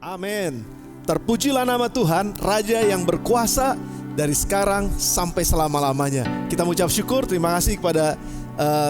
Amin. Terpujilah nama Tuhan, Raja yang berkuasa dari sekarang sampai selama-lamanya. Kita mengucap syukur, terima kasih kepada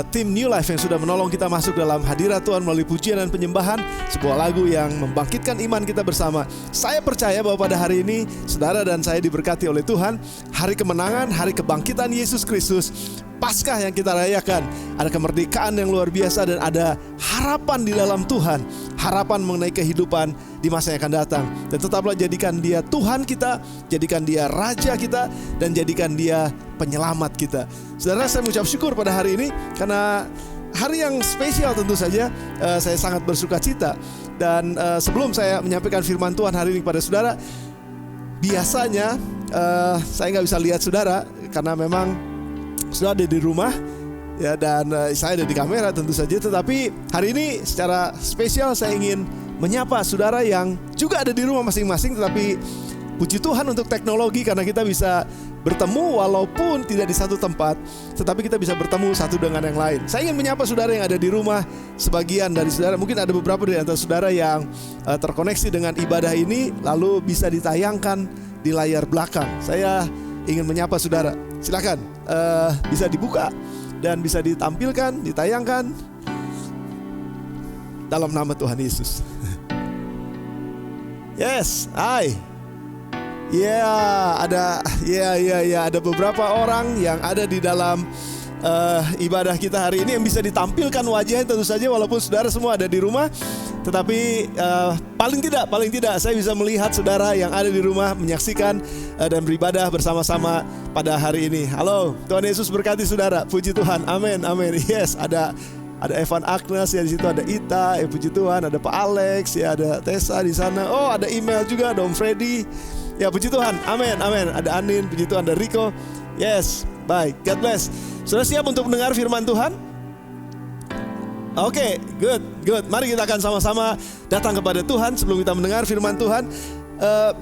tim New Life yang sudah menolong kita masuk dalam hadirat Tuhan melalui pujian dan penyembahan, sebuah lagu yang membangkitkan iman kita bersama. Saya percaya bahwa pada hari ini saudara dan saya diberkati oleh Tuhan. Hari kemenangan, hari kebangkitan Yesus Kristus, Paskah yang kita rayakan. Ada kemerdekaan yang luar biasa dan ada harapan di dalam Tuhan. Harapan mengenai kehidupan di masa yang akan datang. Dan tetaplah jadikan Dia Tuhan kita, jadikan Dia Raja kita, dan jadikan Dia penyelamat kita. Saudara, saya mengucap syukur pada hari ini karena hari yang spesial tentu saja. Saya sangat bersuka cita. Dan sebelum saya menyampaikan firman Tuhan hari ini kepada saudara, biasanya saya nggak bisa lihat saudara karena memang saudara ada di rumah ya, dan saya ada di kamera tentu saja. Tetapi hari ini secara spesial saya ingin menyapa saudara yang juga ada di rumah masing-masing. Tetapi puji Tuhan untuk teknologi, karena kita bisa bertemu walaupun tidak di satu tempat, tetapi kita bisa bertemu satu dengan yang lain. Saya ingin menyapa saudara yang ada di rumah. Sebagian dari saudara, mungkin ada beberapa dari antara saudara yang terkoneksi dengan ibadah ini, lalu bisa ditayangkan di layar belakang. Saya ingin menyapa saudara. Silakan, bisa dibuka dan bisa ditampilkan, ditayangkan dalam nama Tuhan Yesus. Yes, hai. Ada beberapa orang yang ada di dalam ibadah kita hari ini yang bisa ditampilkan wajahnya tentu saja, walaupun saudara semua ada di rumah. Tetapi paling tidak saya bisa melihat saudara yang ada di rumah menyaksikan dan beribadah bersama-sama pada hari ini. Halo, Tuhan Yesus berkati saudara. Puji Tuhan, amin, amin. Yes, ada Evan Agnes ya, di situ ada Ita, puji Tuhan, ada Pak Alex ya, ada Tessa di sana. Oh, ada email juga, ada Om Freddy. Ya, puji Tuhan, amin, amin. Ada Anin, puji Tuhan, ada Rico. Yes, baik, God bless. Sudah siap untuk mendengar firman Tuhan? Oke, good. Mari kita akan sama-sama datang kepada Tuhan sebelum kita mendengar firman Tuhan.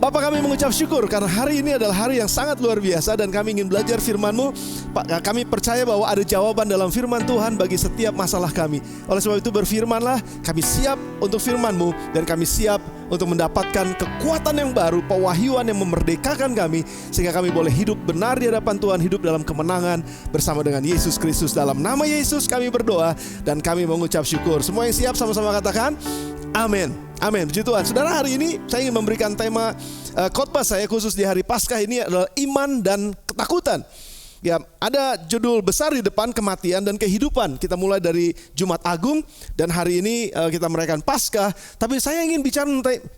Bapak, kami mengucap syukur karena hari ini adalah hari yang sangat luar biasa dan kami ingin belajar firman-Mu. Pak, kami percaya bahwa ada jawaban dalam firman Tuhan bagi setiap masalah kami. Oleh sebab itu berfirmanlah, kami siap untuk firman-Mu dan kami siap untuk mendapatkan kekuatan yang baru, pewahyuan yang memerdekakan kami, sehingga kami boleh hidup benar di hadapan Tuhan, hidup dalam kemenangan bersama dengan Yesus Kristus. Dalam nama Yesus kami berdoa dan kami mengucap syukur. Semua yang siap sama-sama katakan amin. Amin, puji Tuhan. Saudara, hari ini saya ingin memberikan tema khotbah saya khusus di hari Paskah ini adalah iman dan ketakutan. Ya, ada judul besar di depan, kematian dan kehidupan. Kita mulai dari Jumat Agung dan hari ini kita merayakan Paskah. Tapi saya ingin bicara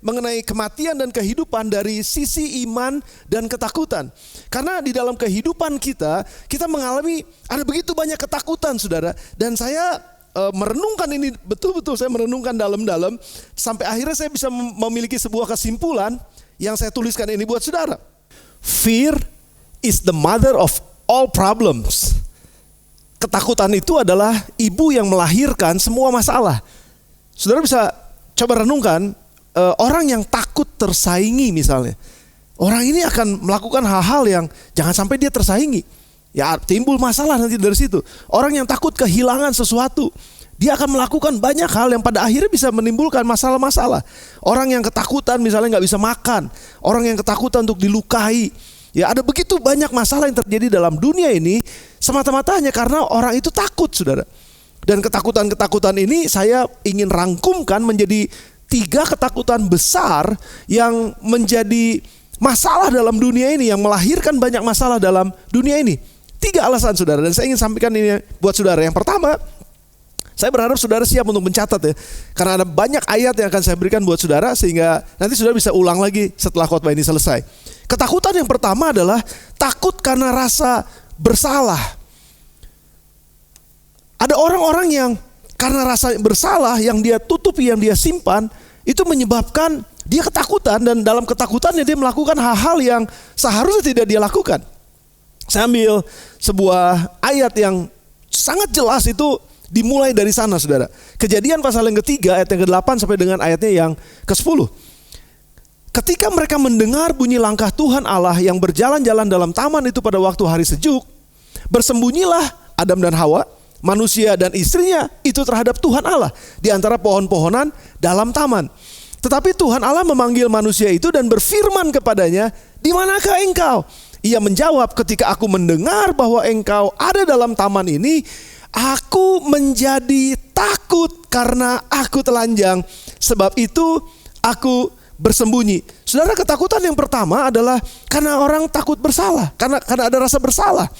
mengenai kematian dan kehidupan dari sisi iman dan ketakutan. Karena di dalam kehidupan kita mengalami ada begitu banyak ketakutan, saudara. Dan saya merenungkan ini betul-betul, saya merenungkan dalam-dalam sampai akhirnya saya bisa memiliki sebuah kesimpulan yang saya tuliskan ini buat saudara. Fear is the mother of all problems. Ketakutan itu adalah ibu yang melahirkan semua masalah. Saudara bisa coba renungkan, orang yang takut tersaingi misalnya, orang ini akan melakukan hal-hal yang jangan sampai dia tersaingi. Ya, timbul masalah nanti dari situ. Orang yang takut kehilangan sesuatu, dia akan melakukan banyak hal yang pada akhirnya bisa menimbulkan masalah-masalah. Orang yang ketakutan misalnya nggak bisa makan, orang yang ketakutan untuk dilukai. Ya, ada begitu banyak masalah yang terjadi dalam dunia ini semata-mata hanya karena orang itu takut, saudara. Dan ketakutan-ketakutan ini saya ingin rangkumkan menjadi 3 ketakutan besar yang menjadi masalah dalam dunia ini, yang melahirkan banyak masalah dalam dunia ini. 3 alasan, saudara, dan saya ingin sampaikan ini buat saudara. Yang pertama, saya berharap saudara siap untuk mencatat ya, karena ada banyak ayat yang akan saya berikan buat saudara sehingga nanti saudara bisa ulang lagi setelah khotbah ini selesai. Ketakutan yang pertama adalah takut karena rasa bersalah. Ada orang-orang yang karena rasa bersalah yang dia tutupi, yang dia simpan, itu menyebabkan dia ketakutan, dan dalam ketakutannya dia melakukan hal-hal yang seharusnya tidak dia lakukan. Saya ambil sebuah ayat yang sangat jelas, itu dimulai dari sana, saudara. Kejadian pasal yang ketiga ayat yang ke-8 sampai dengan ayatnya yang ke-10. Ketika mereka mendengar bunyi langkah Tuhan Allah yang berjalan-jalan dalam taman itu pada waktu hari sejuk, bersembunyilah Adam dan Hawa, manusia dan istrinya itu terhadap Tuhan Allah di antara pohon-pohonan dalam taman. Tetapi Tuhan Allah memanggil manusia itu dan berfirman kepadanya, "Di manakah engkau?" Ia menjawab, "Ketika aku mendengar bahwa engkau ada dalam taman ini, aku menjadi takut karena aku telanjang. Sebab itu aku bersembunyi." Saudara, ketakutan yang pertama adalah karena orang takut bersalah, karena ada rasa bersalah.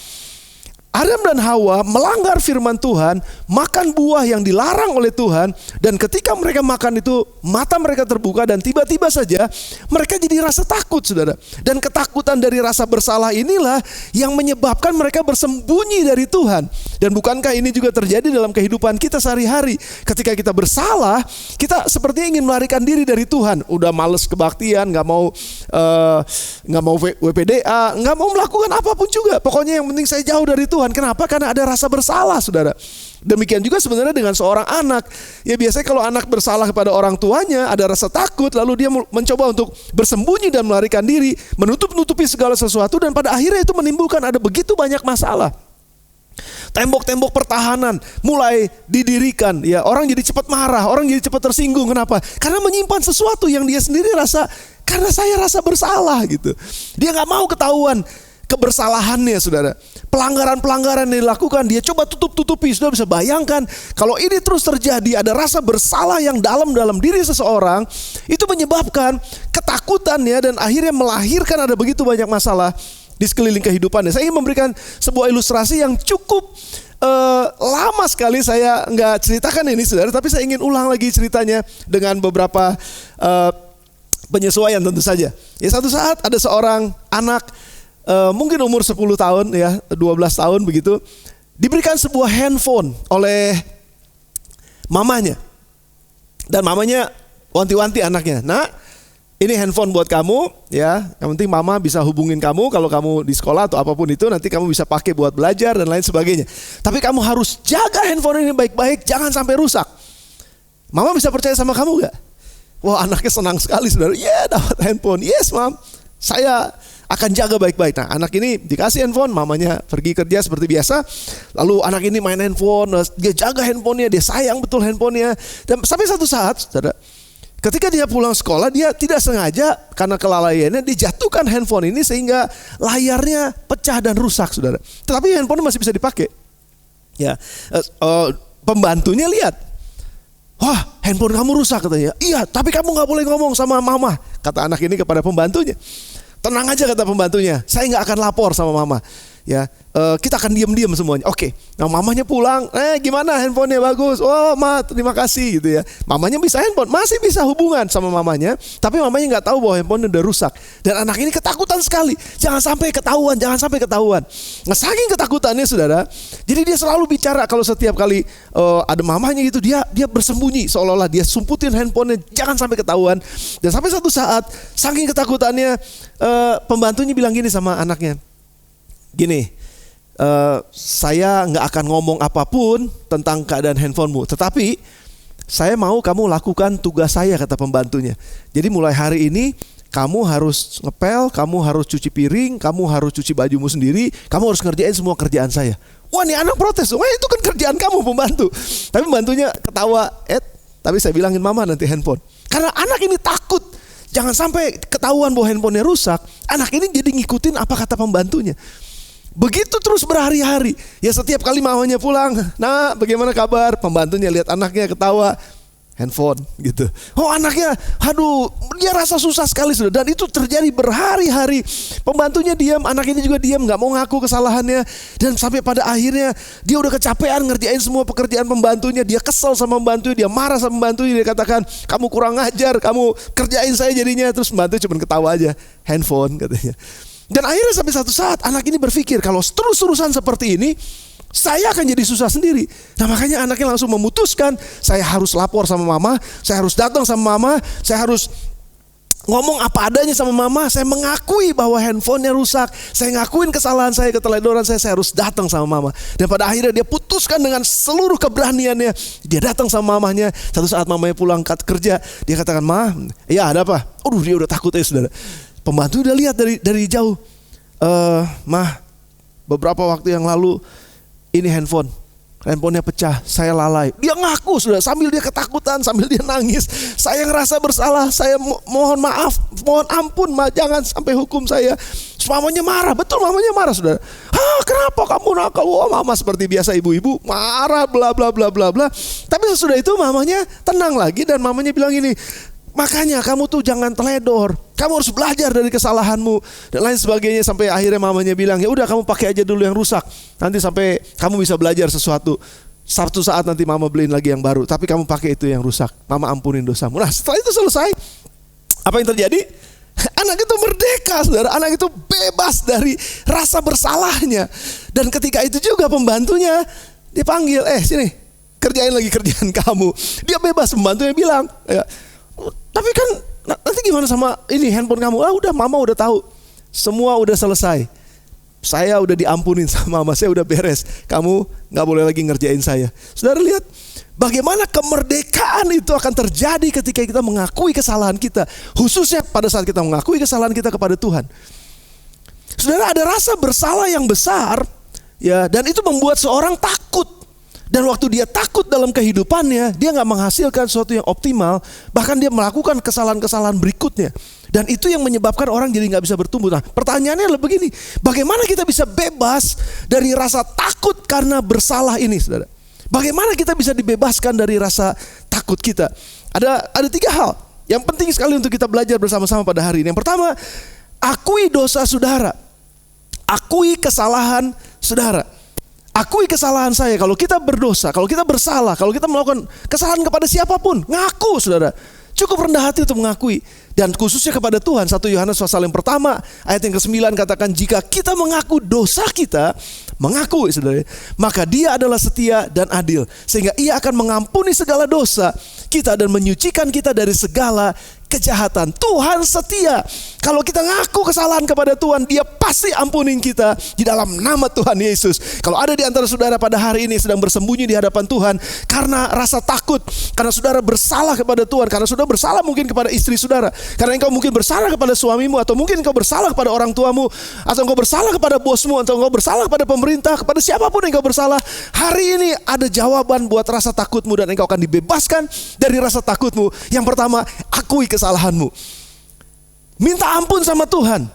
Adam dan Hawa melanggar firman Tuhan, makan buah yang dilarang oleh Tuhan, dan ketika mereka makan itu mata mereka terbuka dan tiba-tiba saja mereka jadi rasa takut, saudara. Dan ketakutan dari rasa bersalah inilah yang menyebabkan mereka bersembunyi dari Tuhan. Dan bukankah ini juga terjadi dalam kehidupan kita sehari-hari? Ketika kita bersalah, kita sepertinya ingin melarikan diri dari Tuhan. Udah males kebaktian, nggak mau WPDA, nggak mau melakukan apapun juga. Pokoknya yang penting saya jauh dari Tuhan. Kenapa? Karena ada rasa bersalah, saudara. Demikian juga sebenarnya dengan seorang anak. Ya biasanya kalau anak bersalah kepada orang tuanya, ada rasa takut, lalu dia mencoba untuk bersembunyi dan melarikan diri, menutup-nutupi segala sesuatu, dan pada akhirnya itu menimbulkan ada begitu banyak masalah. Tembok-tembok pertahanan mulai didirikan, ya orang jadi cepat marah, orang jadi cepat tersinggung. Kenapa? Karena menyimpan sesuatu yang dia sendiri rasa, karena saya rasa bersalah gitu. Dia nggak mau ketahuan kebersalahannya, saudara. Pelanggaran-pelanggaran yang dilakukan dia coba tutup-tutupi. Saudara bisa bayangkan kalau ini terus terjadi, ada rasa bersalah yang dalam diri seseorang, itu menyebabkan ketakutannya dan akhirnya melahirkan ada begitu banyak masalah di sekeliling kehidupannya. Saya ingin memberikan sebuah ilustrasi yang cukup lama sekali saya nggak ceritakan ini, saudara, tapi saya ingin ulang lagi ceritanya dengan beberapa penyesuaian tentu saja. Ya, satu saat ada seorang anak, mungkin umur 10 tahun ya, 12 tahun begitu, diberikan sebuah handphone oleh mamanya. Dan mamanya wanti-wanti anaknya, "Nak, ini handphone buat kamu ya. Yang penting mama bisa hubungin kamu kalau kamu di sekolah atau apapun itu, nanti kamu bisa pakai buat belajar dan lain sebagainya. Tapi kamu harus jaga handphone ini baik-baik, jangan sampai rusak. Mama bisa percaya sama kamu gak?" Wah, anaknya senang sekali, saudara. Ya, dapat handphone. "Yes, Mam, saya akan jaga baik-baik." Nah, anak ini dikasih handphone, mamanya pergi kerja seperti biasa. Lalu anak ini main handphone, dia jaga handphonenya, dia sayang betul handphonenya. Dan sampai satu saat, saudara, ketika dia pulang sekolah, dia tidak sengaja karena kelalaiannya dijatuhkan handphone ini sehingga layarnya pecah dan rusak, saudara. Tetapi handphone masih bisa dipakai. Ya, pembantunya lihat, "Wah, handphone kamu rusak," katanya. "Iya, tapi kamu nggak boleh ngomong sama mama," kata anak ini kepada pembantunya. "Tenang aja," kata pembantunya, "saya nggak akan lapor sama mama. Ya, kita akan diam-diam semuanya." Oke. Nah, mamanya pulang, "Gimana handphonenya? Bagus." "Oh, Ma, terima kasih," gitu ya. Mamanya bisa handphone, masih bisa hubungan sama mamanya, tapi mamanya nggak tahu bahwa handphone udah rusak. Dan anak ini ketakutan sekali, jangan sampai ketahuan, jangan sampai ketahuan. Nah, saking ketakutannya, saudara, jadi dia selalu bicara kalau setiap kali ada mamanya gitu, dia bersembunyi seolah-olah dia sumputin handphonenya, jangan sampai ketahuan. Dan sampai satu saat, saking ketakutannya, pembantunya bilang gini sama anaknya, "Gini, saya nggak akan ngomong apapun tentang keadaan handphonemu, tetapi saya mau kamu lakukan tugas saya," kata pembantunya. "Jadi mulai hari ini kamu harus ngepel, kamu harus cuci piring, kamu harus cuci bajumu sendiri, kamu harus ngerjain semua kerjaan saya." Wah, nih anak protes, "Wah, itu kan kerjaan kamu, pembantu." Tapi pembantunya ketawa, "Tapi saya bilangin mama nanti handphone." Karena anak ini takut jangan sampai ketahuan bahwa handphonenya rusak. Anak ini jadi ngikutin apa kata pembantunya. Begitu terus berhari-hari. Ya, setiap kali mamanya pulang, "Nah, bagaimana kabar?" Pembantunya lihat anaknya ketawa, handphone gitu. Oh, anaknya, aduh, dia rasa susah sekali, sudah. Dan itu terjadi berhari-hari. Pembantunya diam, anak ini juga diam, nggak mau ngaku kesalahannya. Dan sampai pada akhirnya dia udah kecapean ngerjain semua pekerjaan pembantunya. Dia kesel sama pembantunya, dia marah sama pembantunya. Dia katakan, "Kamu kurang ajar, kamu kerjain saya jadinya." Terus pembantu cuma ketawa aja, "Handphone," katanya. Dan akhirnya sampai satu saat anak ini berpikir, kalau terus-terusan seperti ini, saya akan jadi susah sendiri. Nah, makanya anaknya langsung memutuskan, saya harus lapor sama mama, saya harus datang sama mama, saya harus ngomong apa adanya sama mama, saya mengakui bahwa handphonenya rusak, saya ngakuin kesalahan saya, keteledoran saya harus datang sama mama. Dan pada akhirnya dia putuskan dengan seluruh keberaniannya, dia datang sama mamanya. Satu saat mamanya pulang kerja, dia katakan, "Ma, ya ada apa?" Dia udah takut ya, saudara. Pembantu udah lihat dari jauh, "Mah, beberapa waktu yang lalu ini handphone handphonenya pecah, saya lalai. Dia ngaku sudah, sambil dia ketakutan, sambil dia nangis. Saya ngerasa bersalah, saya mohon maaf, mohon ampun, jangan sampai hukum saya. Mamanya marah, betul mamanya marah saudara. Kenapa kamu nakal? Wah, mama seperti biasa ibu-ibu marah, bla bla bla bla bla. Tapi sesudah itu mamanya tenang lagi dan mamanya bilang ini, makanya kamu tuh jangan teledor. Kamu harus belajar dari kesalahanmu dan lain sebagainya, sampai akhirnya mamanya bilang, ya udah kamu pakai aja dulu yang rusak. Nanti sampai kamu bisa belajar sesuatu. Suatu saat nanti mama beliin lagi yang baru, tapi kamu pakai itu yang rusak. Mama ampunin dosamu. Nah, setelah itu selesai, apa yang terjadi? Anak itu merdeka, saudara. Anak itu bebas dari rasa bersalahnya. Dan ketika itu juga pembantunya dipanggil, sini, kerjain lagi kerjaan kamu. Dia bebas, pembantunya bilang, ya, tapi kan nanti gimana sama ini handphone kamu? Udah, mama udah tahu. Semua udah selesai. Saya udah diampunin sama mama, saya udah beres. Kamu gak boleh lagi ngerjain saya. Saudara lihat bagaimana kemerdekaan itu akan terjadi ketika kita mengakui kesalahan kita. Khususnya pada saat kita mengakui kesalahan kita kepada Tuhan. Saudara, ada rasa bersalah yang besar, ya, dan itu membuat seorang takut. Dan waktu dia takut dalam kehidupannya, dia gak menghasilkan sesuatu yang optimal. Bahkan dia melakukan kesalahan-kesalahan berikutnya. Dan itu yang menyebabkan orang jadi gak bisa bertumbuh. Nah, pertanyaannya adalah begini, bagaimana kita bisa bebas dari rasa takut karena bersalah ini, saudara? Bagaimana kita bisa dibebaskan dari rasa takut kita? Ada 3 hal yang penting sekali untuk kita belajar bersama-sama pada hari ini. Yang pertama, akui dosa saudara. Akui kesalahan saudara. Akui kesalahan saya. Kalau kita berdosa, kalau kita bersalah, kalau kita melakukan kesalahan kepada siapapun, ngaku, saudara. Cukup rendah hati untuk mengakui. Dan khususnya kepada Tuhan. 1 Yohanes pasal yang pertama ayat yang ke-9 katakan, jika kita mengaku dosa kita, mengaku, saudara, maka Dia adalah setia dan adil, sehingga Ia akan mengampuni segala dosa kita dan menyucikan kita dari segala kejahatan. Tuhan setia. Kalau kita ngaku kesalahan kepada Tuhan, Dia pasti ampunin kita di dalam nama Tuhan Yesus. Kalau ada di antara saudara pada hari ini sedang bersembunyi di hadapan Tuhan karena rasa takut, karena saudara bersalah kepada Tuhan, karena saudara bersalah mungkin kepada istri saudara, karena engkau mungkin bersalah kepada suamimu, atau mungkin engkau bersalah kepada orang tuamu, atau engkau bersalah kepada bosmu, atau engkau bersalah kepada pemerintah, kepada siapapun engkau bersalah, hari ini ada jawaban buat rasa takutmu dan engkau akan dibebaskan dari rasa takutmu. Yang pertama, akui kesalahanmu. Minta ampun sama Tuhan.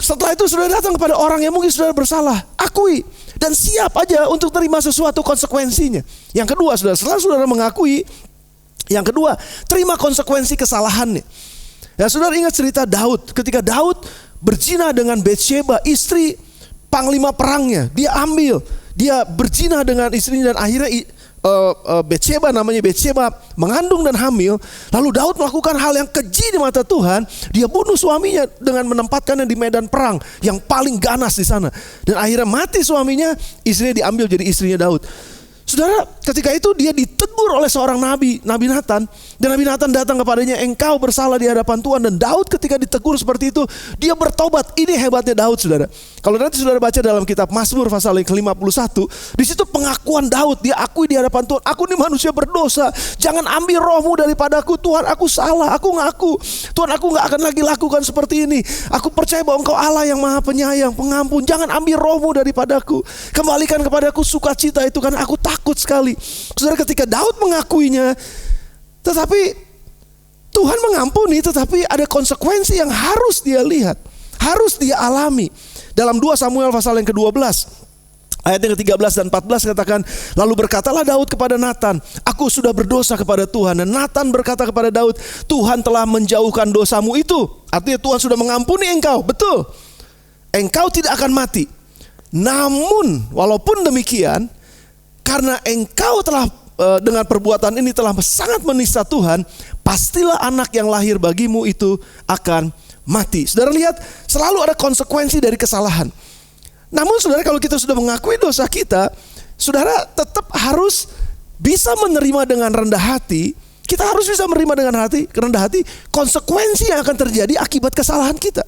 Setelah itu saudara datang kepada orang yang mungkin saudara bersalah, akui dan siap aja untuk terima sesuatu konsekuensinya. Yang kedua, saudara, setelah saudara mengakui, yang kedua, terima konsekuensi kesalahannya. Ya, saudara ingat cerita Daud. Ketika Daud berzina dengan Batsheba, istri panglima perangnya, dia berzina dengan istrinya, dan akhirnya Batsheba, namanya Batsheba, mengandung dan hamil. Lalu Daud melakukan hal yang keji di mata Tuhan. Dia bunuh suaminya dengan menempatkannya di medan perang yang paling ganas di sana. Dan akhirnya mati suaminya, istrinya diambil jadi istrinya Daud. Saudara, ketika itu dia ditegur oleh seorang nabi, Nabi Nathan. Dan Nabi Nathan datang kepadanya, engkau bersalah di hadapan Tuhan. Dan Daud ketika ditegur seperti itu, dia bertobat. Ini hebatnya Daud, saudara. Kalau nanti saudara baca dalam kitab Mazmur pasal yang ke-51, di situ pengakuan Daud. Dia akui di hadapan Tuhan, aku ini manusia berdosa. Jangan ambil rohmu daripadaku, Tuhan, aku salah, aku ngaku. Tuhan, aku gak akan lagi lakukan seperti ini. Aku percaya bahwa engkau Allah yang maha penyayang, pengampun. Jangan ambil rohmu daripadaku. Kembalikan kepadaku sukacita itu, karena aku takut sekali. Saudara, ketika Daud mengakuinya, tetapi Tuhan mengampuni, tetapi ada konsekuensi yang harus dia lihat, harus dia alami. Dalam 2 Samuel pasal yang ke-12 ayat yang ke-13 dan 14 katakan, lalu berkatalah Daud kepada Nathan, aku sudah berdosa kepada Tuhan. Dan Nathan berkata kepada Daud, Tuhan telah menjauhkan dosamu itu. Artinya Tuhan sudah mengampuni engkau, betul. Engkau tidak akan mati. Namun walaupun demikian, karena engkau telah dengan perbuatan ini telah sangat menista Tuhan, pastilah anak yang lahir bagimu itu akan mati. Saudara lihat, selalu ada konsekuensi dari kesalahan. Namun saudara, kalau kita sudah mengakui dosa kita, saudara tetap harus bisa menerima dengan rendah hati. Kita harus bisa menerima dengan rendah hati konsekuensi yang akan terjadi akibat kesalahan kita.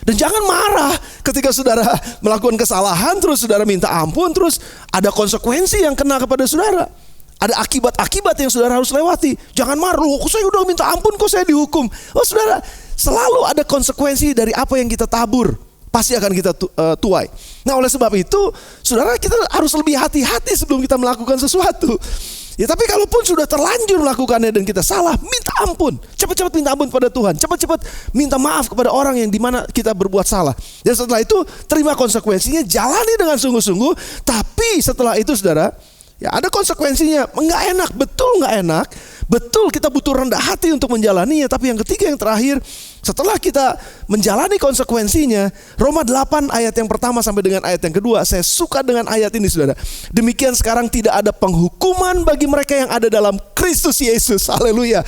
Dan jangan marah ketika saudara melakukan kesalahan, terus saudara minta ampun, terus ada konsekuensi yang kena kepada saudara. Ada akibat-akibat yang saudara harus lewati. Jangan marah, loh saya udah minta ampun kok saya dihukum. Oh saudara, selalu ada konsekuensi dari apa yang kita tabur. pasti akan kita tuai. Nah, oleh sebab itu, saudara, kita harus lebih hati-hati sebelum kita melakukan sesuatu. Ya, tapi kalaupun sudah terlanjur melakukannya dan kita salah, minta ampun. Cepat-cepat minta ampun pada Tuhan. Cepat-cepat minta maaf kepada orang yang dimana kita berbuat salah. Dan setelah itu terima konsekuensinya, jalani dengan sungguh-sungguh. Tapi setelah itu, saudara, ya ada konsekuensinya. Enggak enak, betul enggak enak. Betul kita butuh rendah hati untuk menjalaninya. Tapi yang ketiga, yang terakhir, setelah kita menjalani konsekuensinya, Roma 8 ayat yang pertama sampai dengan ayat yang kedua, saya suka dengan ayat ini, saudara. Demikian sekarang tidak ada penghukuman bagi mereka yang ada dalam Kristus Yesus. Haleluya.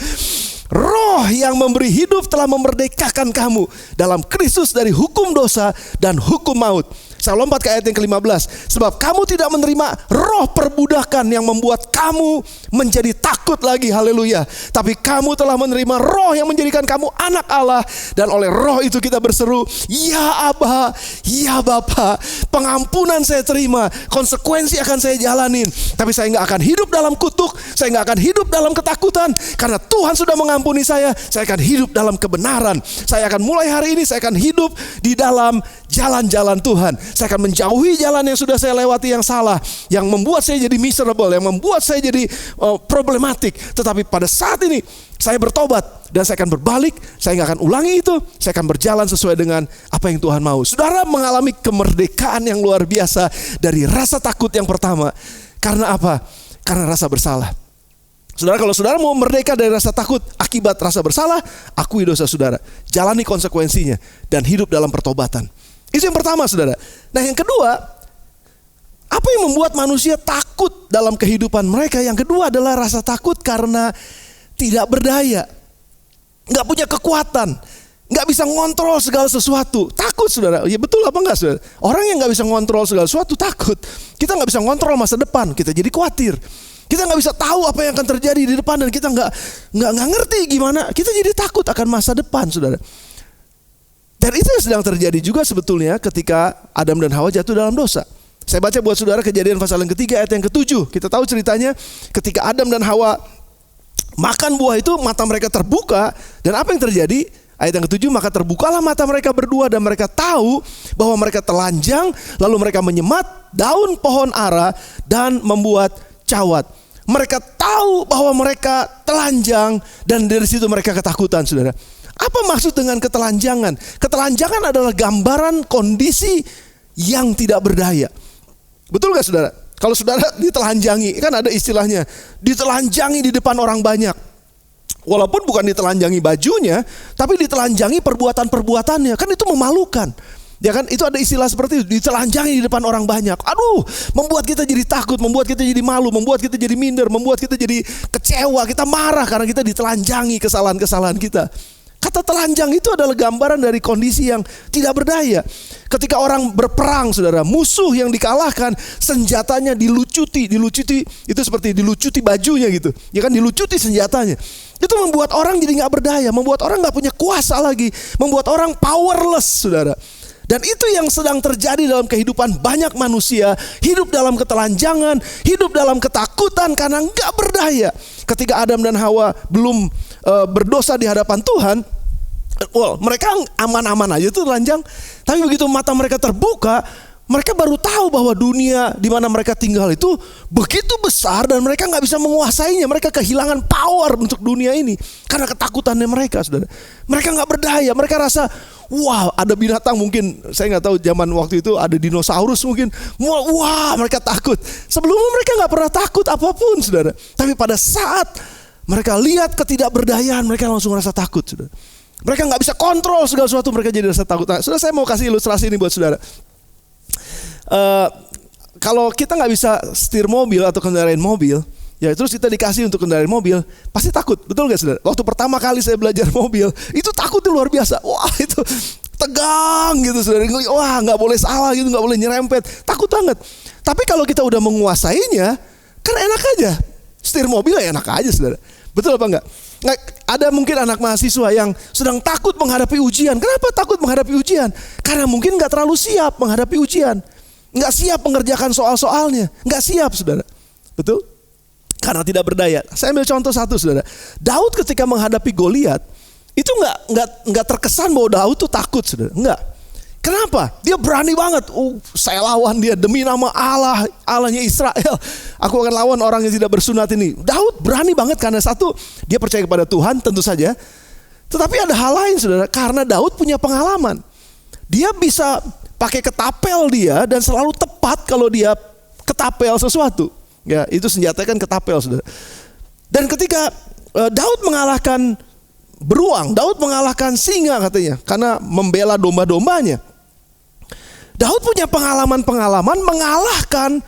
Roh yang memberi hidup telah memerdekakan kamu dalam Kristus dari hukum dosa dan hukum maut. Saya lompat ke ayat yang ke-15. Sebab kamu tidak menerima roh perbudakan yang membuat kamu menjadi takut lagi. Haleluya. Tapi kamu telah menerima roh yang menjadikan kamu anak Allah. Dan oleh roh itu kita berseru, ya Aba, ya Bapa. Pengampunan saya terima, konsekuensi akan saya jalanin. Tapi saya gak akan hidup dalam kutuk, saya gak akan hidup dalam ketakutan. Karena Tuhan sudah mengampuni saya akan hidup dalam kebenaran. Saya akan mulai hari ini, saya akan hidup di dalam jalan-jalan Tuhan. Saya akan menjauhi jalan yang sudah saya lewati yang salah, yang membuat saya jadi miserable, yang membuat saya jadi problematik. Tetapi pada saat ini saya bertobat dan saya akan berbalik. Saya nggak akan ulangi itu. Saya akan berjalan sesuai dengan apa yang Tuhan mau. Saudara mengalami kemerdekaan yang luar biasa dari rasa takut yang pertama. Karena apa? Karena rasa bersalah. Saudara, kalau saudara mau merdeka dari rasa takut akibat rasa bersalah, akui dosa saudara, jalani konsekuensinya, dan hidup dalam pertobatan. Itu yang pertama, saudara. Nah, yang kedua, apa yang membuat manusia takut dalam kehidupan mereka? Yang kedua adalah rasa takut karena tidak berdaya, nggak punya kekuatan, nggak bisa ngontrol segala sesuatu. Takut, saudara. Ya betul apa enggak, saudara? Orang yang nggak bisa ngontrol segala sesuatu takut. Kita nggak bisa ngontrol masa depan, kita jadi khawatir. Kita nggak bisa tahu apa yang akan terjadi di depan dan kita nggak ngerti gimana. Kita jadi takut akan masa depan, saudara. Dan itu yang sedang terjadi juga sebetulnya ketika Adam dan Hawa jatuh dalam dosa. Saya baca buat saudara Kejadian pasal yang ketiga ayat yang ke-7. Kita tahu ceritanya ketika Adam dan Hawa makan buah itu, mata mereka terbuka. Dan apa yang terjadi? Ayat yang ke-7, maka terbukalah mata mereka berdua dan mereka tahu bahwa mereka telanjang. Lalu mereka menyemat daun pohon ara dan membuat cawat. Mereka tahu bahwa mereka telanjang dan dari situ mereka ketakutan, saudara. Apa maksud dengan ketelanjangan? Ketelanjangan adalah gambaran kondisi yang tidak berdaya. Betul gak, saudara? Kalau saudara ditelanjangi, kan ada istilahnya, ditelanjangi di depan orang banyak. Walaupun bukan ditelanjangi bajunya, tapi ditelanjangi perbuatan-perbuatannya. Kan itu memalukan. Ya kan, itu ada istilah seperti itu, ditelanjangi di depan orang banyak. Aduh, membuat kita jadi takut, membuat kita jadi malu, membuat kita jadi minder, membuat kita jadi kecewa, kita marah karena kita ditelanjangi kesalahan-kesalahan kita. Kata telanjang itu adalah gambaran dari kondisi yang tidak berdaya. Ketika orang berperang, saudara, musuh yang dikalahkan, senjatanya dilucuti itu seperti dilucuti bajunya gitu. Ya kan, dilucuti senjatanya. Itu membuat orang jadi nggak berdaya, membuat orang nggak punya kuasa lagi, membuat orang powerless, saudara. Dan itu yang sedang terjadi dalam kehidupan banyak manusia. Hidup dalam ketelanjangan, hidup dalam ketakutan karena nggak berdaya. Ketika Adam dan Hawa belum berdosa di hadapan Tuhan, mereka aman-aman aja tuh telanjang. Tapi begitu mata mereka terbuka, mereka baru tahu bahwa dunia di mana mereka tinggal itu begitu besar dan mereka nggak bisa menguasainya. Mereka kehilangan power untuk dunia ini karena ketakutannya mereka, saudara. Mereka nggak berdaya. Mereka rasa, wah, ada binatang mungkin, saya nggak tahu zaman waktu itu ada dinosaurus mungkin. Wah, mereka takut. Sebelumnya mereka nggak pernah takut apapun, saudara. Tapi pada saat mereka lihat ketidakberdayaan, mereka langsung rasa takut, saudara. Mereka nggak bisa kontrol segala sesuatu, mereka jadi rasa takut. Nah, saudara, saya mau kasih ilustrasi ini buat saudara. Kalau kita nggak bisa setir mobil atau kendaraan mobil, ya terus kita dikasih untuk kendaraan mobil, pasti takut, betul nggak, saudara? Waktu pertama kali saya belajar mobil, itu takutnya luar biasa. Wah, itu tegang gitu, saudara. Wah, nggak boleh salah gitu, nggak boleh nyerempet, takut banget. Tapi kalau kita udah menguasainya, kan enak aja. Setir mobil ya enak aja, saudara. Betul apa enggak? Nah, ada mungkin anak mahasiswa yang sedang takut menghadapi ujian. Kenapa takut menghadapi ujian? Karena mungkin nggak terlalu siap menghadapi ujian. Nggak siap mengerjakan soal-soalnya. Nggak siap, saudara. Betul? Karena tidak berdaya. Saya ambil contoh satu, saudara. Daud ketika menghadapi Goliat, itu nggak terkesan bahwa Daud tuh takut, saudara. Enggak. Kenapa? Dia berani banget. Saya lawan dia demi nama Allah, Allahnya Israel. Aku akan lawan orang yang tidak bersunat ini. Daud berani banget karena satu, dia percaya kepada Tuhan tentu saja. Tetapi ada hal lain saudara, karena Daud punya pengalaman. Dia bisa pakai ketapel dia dan selalu tepat kalau dia ketapel sesuatu. Ya, itu senjata kan ketapel saudara. Dan ketika Daud mengalahkan beruang, Daud mengalahkan singa katanya, karena membela domba-dombanya. Daud punya pengalaman-pengalaman mengalahkan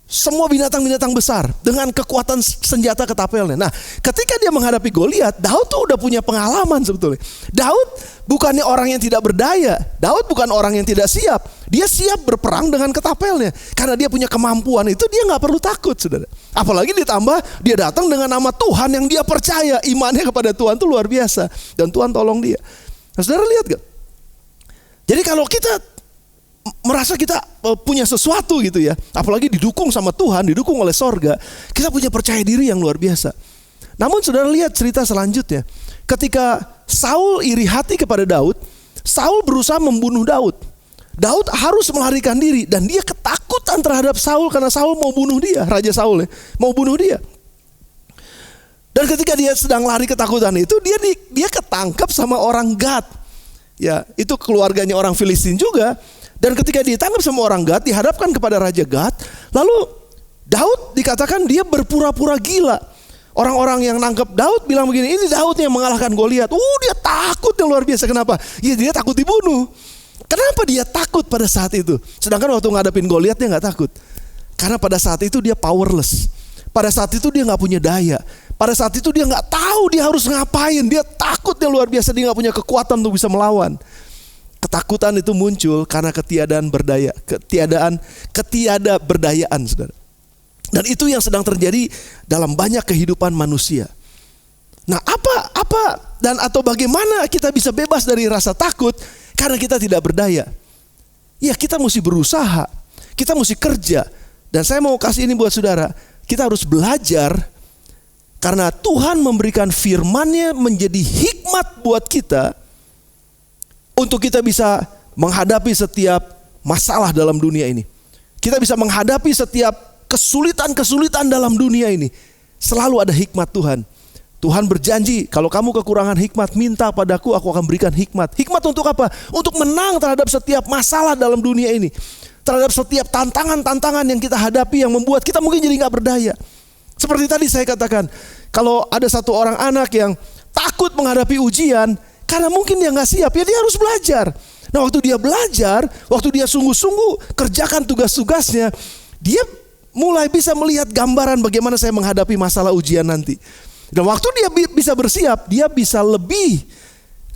semua binatang-binatang besar dengan kekuatan senjata ketapelnya. Nah, ketika dia menghadapi Goliat, Daud tuh udah punya pengalaman sebetulnya. Daud bukannya orang yang tidak berdaya, Daud bukan orang yang tidak siap. Dia siap berperang dengan ketapelnya. Karena dia punya kemampuan itu, dia gak perlu takut saudara. Apalagi ditambah dia datang dengan nama Tuhan yang dia percaya. Imannya kepada Tuhan tuh luar biasa. Dan Tuhan tolong dia. Nah, saudara lihat gak? Jadi kalau kita merasa kita punya sesuatu gitu ya, apalagi didukung sama Tuhan, didukung oleh sorga, kita punya percaya diri yang luar biasa. Namun saudara lihat cerita selanjutnya. Ketika Saul iri hati kepada Daud, Saul berusaha membunuh Daud. Daud harus melarikan diri dan dia ketakutan terhadap Saul karena Saul mau bunuh dia, Raja Saul ya, mau bunuh dia. Dan ketika dia sedang lari ketakutan itu, dia ketangkap sama orang Gad. Ya, itu keluarganya orang Filistin juga. Dan ketika ditangkap sama orang Gad, dihadapkan kepada Raja Gad, lalu Daud dikatakan dia berpura-pura gila. Orang-orang yang nangkep Daud bilang begini, ini Daud yang mengalahkan Goliat. Dia takut yang luar biasa. Kenapa? Ya dia takut dibunuh. Kenapa dia takut pada saat itu? Sedangkan waktu ngadepin Goliat dia gak takut. Karena pada saat itu dia powerless. Pada saat itu dia gak punya daya. Pada saat itu dia gak tahu dia harus ngapain. Dia takut yang luar biasa, dia gak punya kekuatan untuk bisa melawan. Ketakutan itu muncul karena ketiada berdayaan, saudara. Dan itu yang sedang terjadi dalam banyak kehidupan manusia. Nah, atau bagaimana kita bisa bebas dari rasa takut karena kita tidak berdaya? Ya, kita mesti berusaha, kita mesti kerja. Dan saya mau kasih ini buat saudara, kita harus belajar karena Tuhan memberikan firman-Nya menjadi hikmat buat kita. Untuk kita bisa menghadapi setiap masalah dalam dunia ini. Kita bisa menghadapi setiap kesulitan-kesulitan dalam dunia ini. Selalu ada hikmat Tuhan. Tuhan berjanji, kalau kamu kekurangan hikmat, minta padaku, aku akan berikan hikmat. Hikmat untuk apa? Untuk menang terhadap setiap masalah dalam dunia ini. Terhadap setiap tantangan-tantangan yang kita hadapi yang membuat kita mungkin jadi gak berdaya. Seperti tadi saya katakan, kalau ada satu orang anak yang takut menghadapi ujian, karena mungkin dia gak siap, ya dia harus belajar. Nah, waktu dia belajar, waktu dia sungguh-sungguh kerjakan tugas-tugasnya, dia mulai bisa melihat gambaran bagaimana saya menghadapi masalah ujian nanti. Dan waktu dia bisa bersiap, dia bisa lebih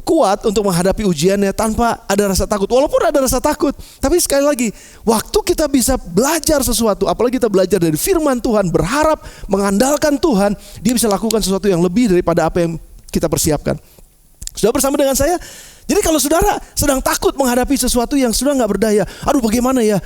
kuat untuk menghadapi ujiannya tanpa ada rasa takut. Walaupun ada rasa takut, tapi sekali lagi, waktu kita bisa belajar sesuatu, apalagi kita belajar dari firman Tuhan, berharap, mengandalkan Tuhan, dia bisa lakukan sesuatu yang lebih daripada apa yang kita persiapkan. Sudah bersama dengan saya? Jadi kalau saudara sedang takut menghadapi sesuatu yang sudah gak berdaya, aduh bagaimana ya,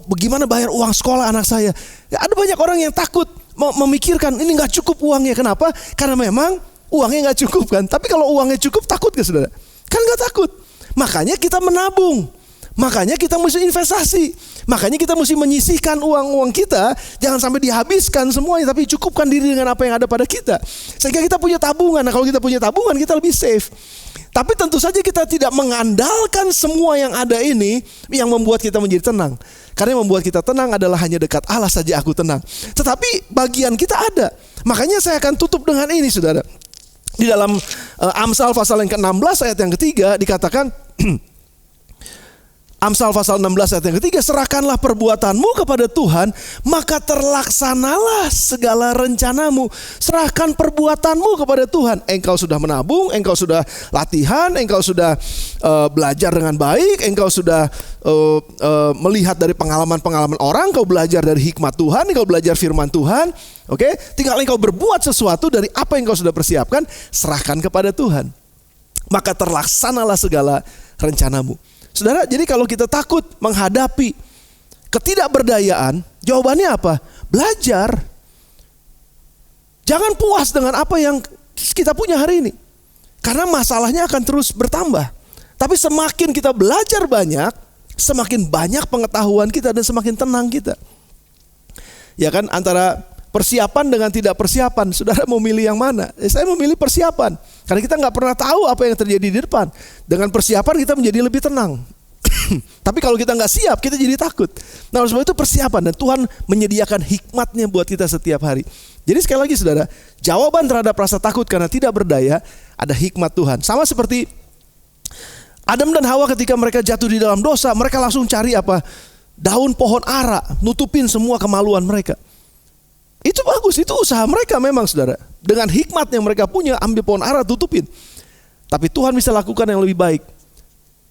bagaimana bayar uang sekolah anak saya. Ya, ada banyak orang yang takut memikirkan ini gak cukup uangnya. Kenapa? Karena memang uangnya gak cukup kan. Tapi kalau uangnya cukup, takut gak saudara? Kan gak takut. Makanya kita menabung. Makanya kita mesti investasi. Makanya kita mesti menyisihkan uang-uang kita. Jangan sampai dihabiskan semuanya, tapi cukupkan diri dengan apa yang ada pada kita. Sehingga kita punya tabungan. Nah, kalau kita punya tabungan, kita lebih safe. Tapi tentu saja kita tidak mengandalkan semua yang ada ini yang membuat kita menjadi tenang. Karena yang membuat kita tenang adalah hanya dekat Allah saja aku tenang. Tetapi bagian kita ada. Makanya saya akan tutup dengan ini saudara. Di dalam Amsal pasal yang ke-16 ayat yang ketiga dikatakan Amsal pasal 16 ayat yang ketiga, serahkanlah perbuatanmu kepada Tuhan, maka terlaksanalah segala rencanamu. Serahkan perbuatanmu kepada Tuhan. Engkau sudah menabung, engkau sudah latihan, engkau sudah belajar dengan baik, engkau sudah melihat dari pengalaman-pengalaman orang, engkau belajar dari hikmat Tuhan, engkau belajar firman Tuhan. Oke, tinggal engkau berbuat sesuatu dari apa yang engkau sudah persiapkan, serahkan kepada Tuhan. Maka terlaksanalah segala rencanamu. Saudara, jadi kalau kita takut menghadapi ketidakberdayaan, jawabannya apa? Belajar. Jangan puas dengan apa yang kita punya hari ini. Karena masalahnya akan terus bertambah. Tapi semakin kita belajar banyak, semakin banyak pengetahuan kita dan semakin tenang kita. Ya kan, antara persiapan dengan tidak persiapan, saudara mau milih yang mana? Saya memilih persiapan, karena kita nggak pernah tahu apa yang terjadi di depan. Dengan persiapan kita menjadi lebih tenang. Tapi kalau kita nggak siap, kita jadi takut. Nah, oleh sebab itu persiapan, dan Tuhan menyediakan hikmatnya buat kita setiap hari. Jadi sekali lagi saudara, jawaban terhadap rasa takut karena tidak berdaya, ada hikmat Tuhan. Sama seperti Adam dan Hawa ketika mereka jatuh di dalam dosa, mereka langsung cari apa? Daun pohon ara, nutupin semua kemaluan mereka. Itu bagus, itu usaha mereka memang saudara. Dengan hikmat yang mereka punya, ambil pohon ara, tutupin. Tapi Tuhan bisa lakukan yang lebih baik.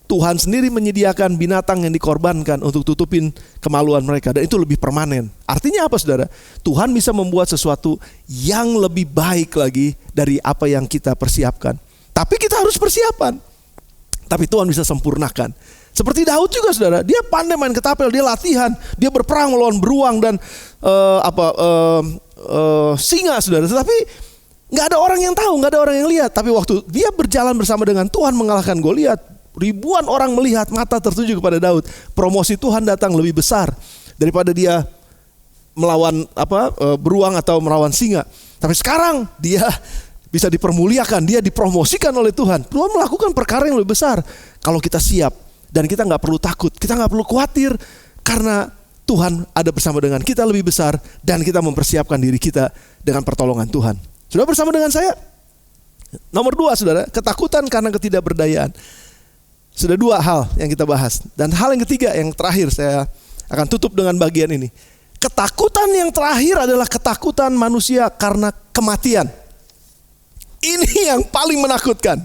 Tuhan sendiri menyediakan binatang yang dikorbankan untuk tutupin kemaluan mereka. Dan itu lebih permanen. Artinya apa saudara? Tuhan bisa membuat sesuatu yang lebih baik lagi dari apa yang kita persiapkan. Tapi kita harus persiapan. Tapi Tuhan bisa sempurnakan. Seperti Daud juga saudara, dia pandai main ketapel, dia latihan, dia berperang melawan beruang dan singa saudara. Tetapi nggak ada orang yang tahu, nggak ada orang yang lihat. Tapi waktu dia berjalan bersama dengan Tuhan mengalahkan Goliat, ribuan orang melihat, mata tertuju kepada Daud. Promosi Tuhan datang lebih besar daripada dia melawan beruang atau melawan singa. Tapi sekarang dia bisa dipermuliakan, dia dipromosikan oleh Tuhan. Tuhan melakukan perkara yang lebih besar kalau kita siap. Dan kita nggak perlu takut, kita nggak perlu khawatir, karena Tuhan ada bersama dengan kita lebih besar, dan kita mempersiapkan diri kita dengan pertolongan Tuhan. Sudah bersama dengan saya? Nomor 2 saudara, ketakutan karena ketidakberdayaan. Sudah 2 hal yang kita bahas. Dan hal yang ketiga, yang terakhir, saya akan tutup dengan bagian ini. Ketakutan yang terakhir adalah ketakutan manusia karena kematian. Ini yang paling menakutkan.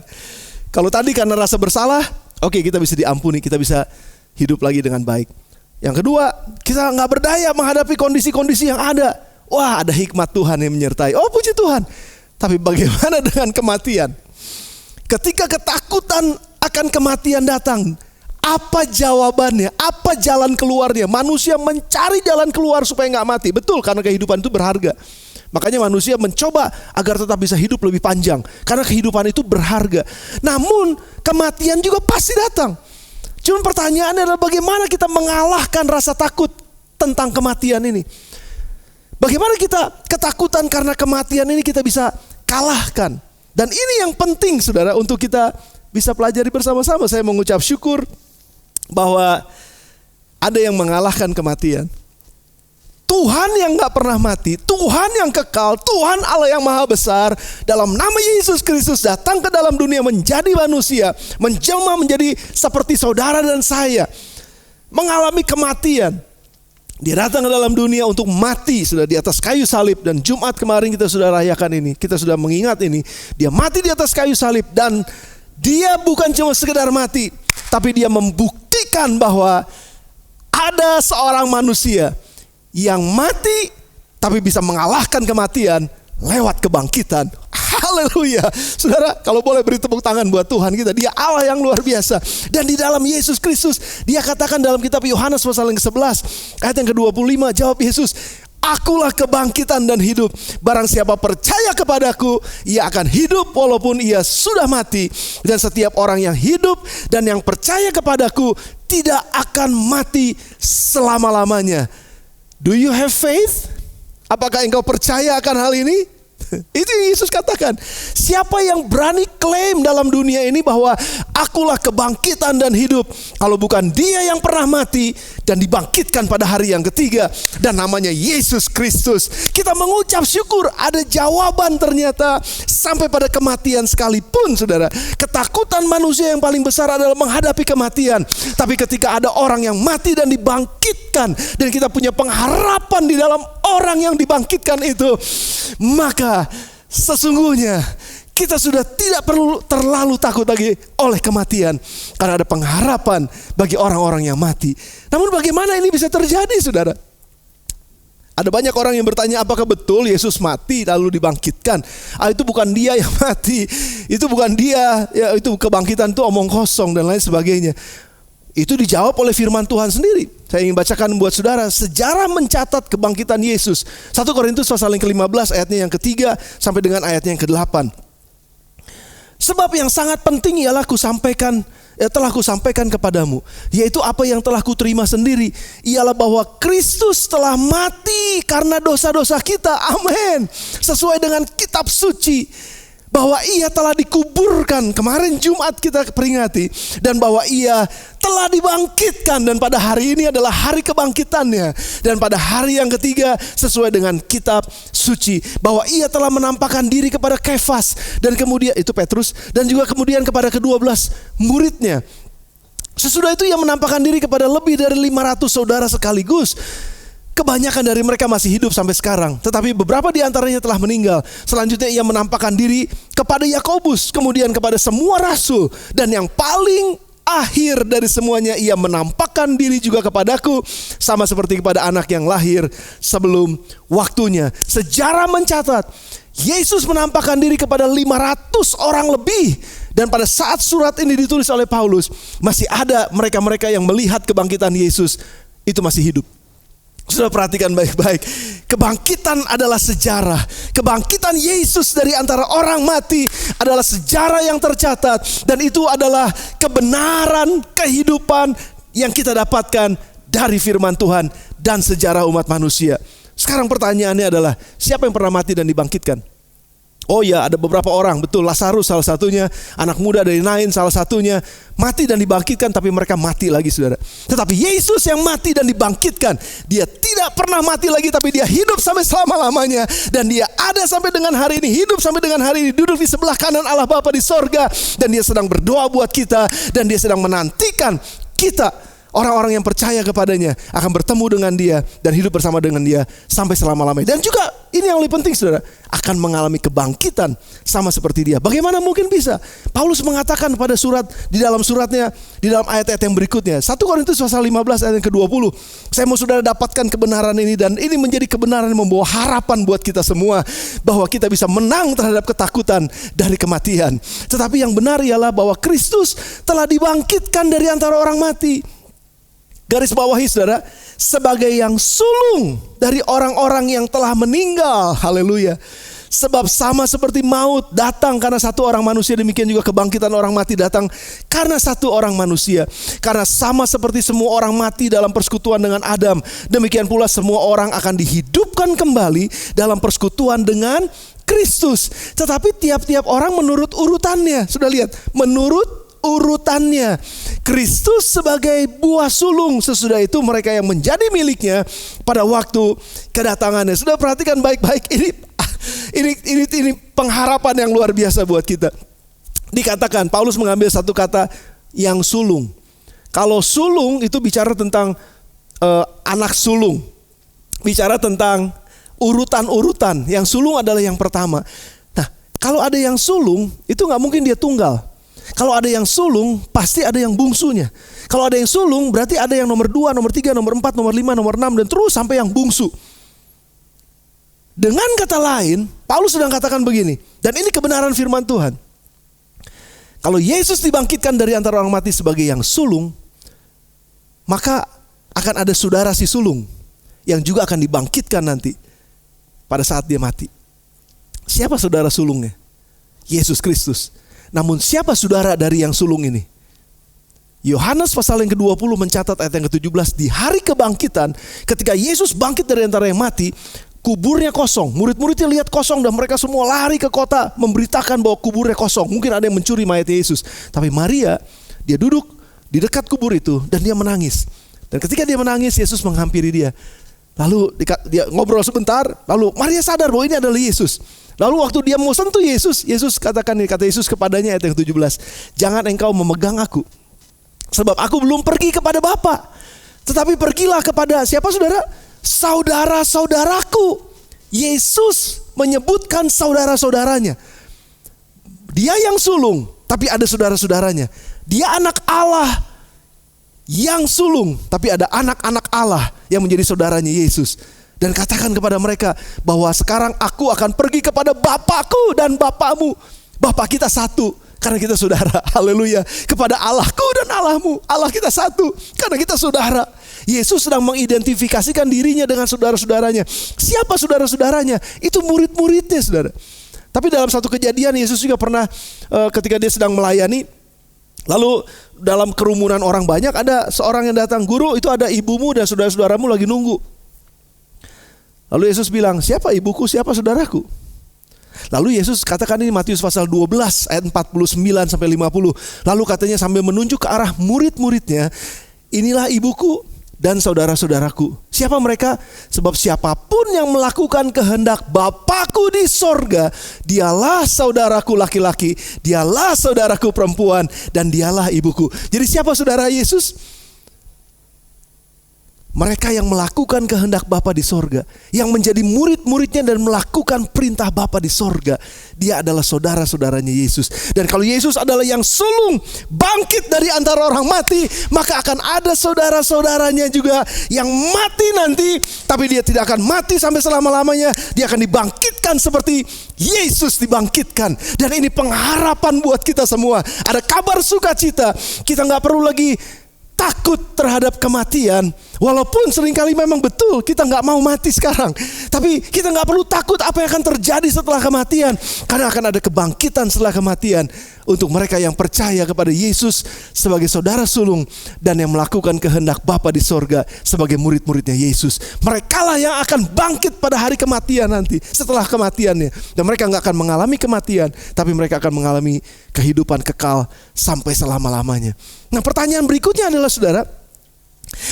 Kalau tadi karena rasa bersalah, oke, kita bisa diampuni, kita bisa hidup lagi dengan baik. Yang kedua, kita nggak berdaya menghadapi kondisi-kondisi yang ada. Wah, ada hikmat Tuhan yang menyertai. Oh, puji Tuhan. Tapi bagaimana dengan kematian? Ketika ketakutan akan kematian datang, apa jawabannya? Apa jalan keluarnya? Manusia mencari jalan keluar supaya nggak mati. Betul, karena kehidupan itu berharga. Makanya manusia mencoba agar tetap bisa hidup lebih panjang, karena kehidupan itu berharga. Namun kematian juga pasti datang. Cuma pertanyaannya adalah bagaimana kita mengalahkan rasa takut tentang kematian ini. Bagaimana kita ketakutan karena kematian ini kita bisa kalahkan. Dan ini yang penting saudara untuk kita bisa pelajari bersama-sama. Saya mengucap syukur bahwa ada yang mengalahkan kematian. Tuhan yang gak pernah mati, Tuhan yang kekal, Tuhan Allah yang maha besar, dalam nama Yesus Kristus datang ke dalam dunia menjadi manusia, menjelma menjadi seperti saudara dan saya, mengalami kematian. Dia datang ke dalam dunia untuk mati, sudah di atas kayu salib. Dan Jumat kemarin kita sudah rayakan ini, kita sudah mengingat ini. Dia mati di atas kayu salib, dan dia bukan cuma sekedar mati, tapi dia membuktikan bahwa ada seorang manusia yang mati tapi bisa mengalahkan kematian lewat kebangkitan. Haleluya. Saudara, kalau boleh beri tepuk tangan buat Tuhan kita. Dia Allah yang luar biasa. Dan di dalam Yesus Kristus, dia katakan dalam kitab Yohanes pasal yang ke-11 ayat yang ke-25, jawab Yesus, "Akulah kebangkitan dan hidup. Barang siapa percaya kepadaku, ia akan hidup walaupun ia sudah mati. Dan setiap orang yang hidup dan yang percaya kepadaku tidak akan mati selama-lamanya." Do you have faith? Apakah engkau percaya akan hal ini? Itu yang Yesus katakan. Siapa yang berani klaim dalam dunia ini bahwa akulah kebangkitan dan hidup, kalau bukan dia yang pernah mati dan dibangkitkan pada hari yang ketiga, dan namanya Yesus Kristus. Kita mengucap syukur ada jawaban ternyata sampai pada kematian sekalipun saudara. Ketakutan manusia yang paling besar adalah menghadapi kematian. Tapi ketika ada orang yang mati dan dibangkitkan, dan kita punya pengharapan di dalam orang yang dibangkitkan itu, maka sesungguhnya kita sudah tidak perlu terlalu takut lagi oleh kematian, karena ada pengharapan bagi orang-orang yang mati. Namun bagaimana ini bisa terjadi saudara? Ada banyak orang yang bertanya, apakah betul Yesus mati lalu dibangkitkan? Itu bukan dia yang mati, itu bukan dia, ya, itu kebangkitan itu omong kosong dan lain sebagainya. Itu dijawab oleh firman Tuhan sendiri. Saya ingin bacakan buat saudara sejarah mencatat kebangkitan Yesus. 1 Korintus pasal yang ke-15 ayatnya yang ke-3 sampai dengan ayatnya yang ke-8. 1 Sebab yang sangat penting ialah telah kusampaikan kepadamu, yaitu apa yang telah kuterima sendiri, ialah bahwa Kristus telah mati karena dosa-dosa kita. Amin. Sesuai dengan kitab suci, bahwa ia telah dikuburkan. Kemarin Jumat kita peringati. Dan bahwa ia telah dibangkitkan. Dan pada hari ini adalah hari kebangkitannya. Dan pada hari yang ketiga sesuai dengan kitab suci, bahwa ia telah menampakkan diri kepada Kefas. Dan kemudian itu Petrus. Dan juga kemudian kepada ke-12 muridnya. Sesudah itu ia menampakkan diri kepada lebih dari 500 saudara sekaligus. Kebanyakan dari mereka masih hidup sampai sekarang, tetapi beberapa di antaranya telah meninggal. Selanjutnya ia menampakkan diri kepada Yakobus, kemudian kepada semua rasul, dan yang paling akhir dari semuanya ia menampakkan diri juga kepadaku, sama seperti kepada anak yang lahir sebelum waktunya. Sejarah mencatat Yesus menampakkan diri kepada 500 orang lebih. Dan pada saat surat ini ditulis oleh Paulus, masih ada mereka-mereka yang melihat kebangkitan Yesus itu masih hidup. Sudah perhatikan baik-baik. Kebangkitan adalah sejarah. Kebangkitan Yesus dari antara orang mati adalah sejarah yang tercatat. Dan itu adalah kebenaran kehidupan yang kita dapatkan dari firman Tuhan dan sejarah umat manusia. Sekarang pertanyaannya adalah, siapa yang pernah mati dan dibangkitkan? Oh ya, ada beberapa orang, betul, Lazarus salah satunya, anak muda dari Nain salah satunya, mati dan dibangkitkan, tapi mereka mati lagi, saudara. Tetapi Yesus yang mati dan dibangkitkan, dia tidak pernah mati lagi, tapi dia hidup sampai selama-lamanya. Dan dia ada sampai dengan hari ini, hidup sampai dengan hari ini, duduk di sebelah kanan Allah Bapa di sorga. Dan dia sedang berdoa buat kita, dan dia sedang menantikan kita, orang-orang yang percaya kepadanya, akan bertemu dengan dia dan hidup bersama dengan dia sampai selama-lamanya. Dan juga ini yang lebih penting, saudara, akan mengalami kebangkitan sama seperti dia. Bagaimana mungkin bisa? Paulus mengatakan pada di dalam suratnya, di dalam ayat-ayat yang berikutnya, 1 Korintus pasal 15 ayat yang ke-20. Saya mau saudara dapatkan kebenaran ini, dan ini menjadi kebenaran yang membawa harapan buat kita semua, bahwa kita bisa menang terhadap ketakutan dari kematian. Tetapi yang benar ialah bahwa Kristus telah dibangkitkan dari antara orang mati. Garis bawahi, saudara, sebagai yang sulung dari orang-orang yang telah meninggal. Haleluya. Sebab sama seperti maut datang karena satu orang manusia, demikian juga kebangkitan orang mati datang karena satu orang manusia. Karena sama seperti semua orang mati dalam persekutuan dengan Adam, demikian pula semua orang akan dihidupkan kembali dalam persekutuan dengan Kristus. Tetapi tiap-tiap orang menurut urutannya. Sudah lihat, menurut urutannya. Kristus sebagai buah sulung, sesudah itu mereka yang menjadi miliknya pada waktu kedatangannya. Sudah perhatikan baik-baik, ini pengharapan yang luar biasa buat kita. Dikatakan, Paulus mengambil satu kata, yang sulung. Kalau sulung itu bicara tentang anak sulung, bicara tentang urutan-urutan. Yang sulung adalah yang pertama. Nah, kalau ada yang sulung, itu gak mungkin dia tunggal. Kalau ada yang sulung, pasti ada yang bungsunya. Kalau ada yang sulung, berarti ada yang nomor 2, nomor 3, nomor 4, nomor 5, nomor 6, dan terus sampai yang bungsu. Dengan kata lain, Paulus sedang katakan begini, dan ini kebenaran firman Tuhan. Kalau Yesus dibangkitkan dari antara orang mati sebagai yang sulung, maka akan ada saudara si sulung yang juga akan dibangkitkan nanti pada saat dia mati. Siapa saudara sulungnya? Yesus Kristus. Namun siapa saudara dari yang sulung ini? Yohanes pasal yang ke-20 mencatat ayat yang ke-17, di hari kebangkitan, ketika Yesus bangkit dari antara yang mati, kuburnya kosong. Murid-muridnya lihat kosong dan mereka semua lari ke kota memberitakan bahwa kuburnya kosong. Mungkin ada yang mencuri mayat Yesus. Tapi Maria, dia duduk di dekat kubur itu dan dia menangis. Dan ketika dia menangis, Yesus menghampiri dia. Lalu dia ngobrol sebentar, lalu Maria sadar bahwa ini adalah Yesus. Lalu waktu dia mau sentuh Yesus, Yesus katakan ini, kata Yesus kepadanya ayat yang 17, jangan engkau memegang aku, sebab aku belum pergi kepada Bapa, tetapi pergilah kepada siapa, saudara? Saudara-saudaraku. Yesus menyebutkan saudara-saudaranya. Dia yang sulung, tapi ada saudara-saudaranya. Dia anak Allah yang sulung, tapi ada anak-anak Allah yang menjadi saudaranya Yesus. Dan katakan kepada mereka bahwa sekarang aku akan pergi kepada Bapakku dan Bapakmu. Bapak kita satu karena kita saudara. Haleluya. Kepada Allahku dan Allahmu. Allah kita satu karena kita saudara. Yesus sedang mengidentifikasikan dirinya dengan saudara-saudaranya. Siapa saudara-saudaranya? Itu murid-muridnya, saudara. Tapi dalam satu kejadian Yesus juga pernah ketika dia sedang melayani, lalu dalam kerumunan orang banyak ada seorang yang datang, "Guru, itu ada ibumu dan saudara-saudaramu lagi nunggu." Lalu Yesus bilang, "Siapa ibuku, siapa saudaraku?" Lalu Yesus katakan ini Matius pasal 12 ayat 49 sampai 50. Lalu katanya sambil menunjuk ke arah murid-muridnya, "Inilah ibuku dan saudara-saudaraku. Siapa mereka? Sebab siapapun yang melakukan kehendak Bapakku di sorga, dialah saudaraku laki-laki, dialah saudaraku perempuan, dan dialah ibuku." Jadi siapa saudara Yesus? Mereka yang melakukan kehendak Bapa di sorga, yang menjadi murid-muridnya dan melakukan perintah Bapa di sorga. Dia adalah saudara-saudaranya Yesus. Dan kalau Yesus adalah yang sulung bangkit dari antara orang mati, maka akan ada saudara-saudaranya juga yang mati nanti, tapi dia tidak akan mati sampai selama-lamanya. Dia akan dibangkitkan seperti Yesus dibangkitkan. Dan ini pengharapan buat kita semua. Ada kabar sukacita. Kita gak perlu lagi takut terhadap kematian. Walaupun seringkali memang betul kita gak mau mati sekarang, tapi kita gak perlu takut apa yang akan terjadi setelah kematian. Karena akan ada kebangkitan setelah kematian untuk mereka yang percaya kepada Yesus sebagai saudara sulung dan yang melakukan kehendak Bapa di sorga sebagai murid-muridnya Yesus. Merekalah yang akan bangkit pada hari kematian nanti, setelah kematiannya. Dan mereka gak akan mengalami kematian, tapi mereka akan mengalami kehidupan kekal sampai selama-lamanya. Nah, pertanyaan berikutnya adalah, saudara,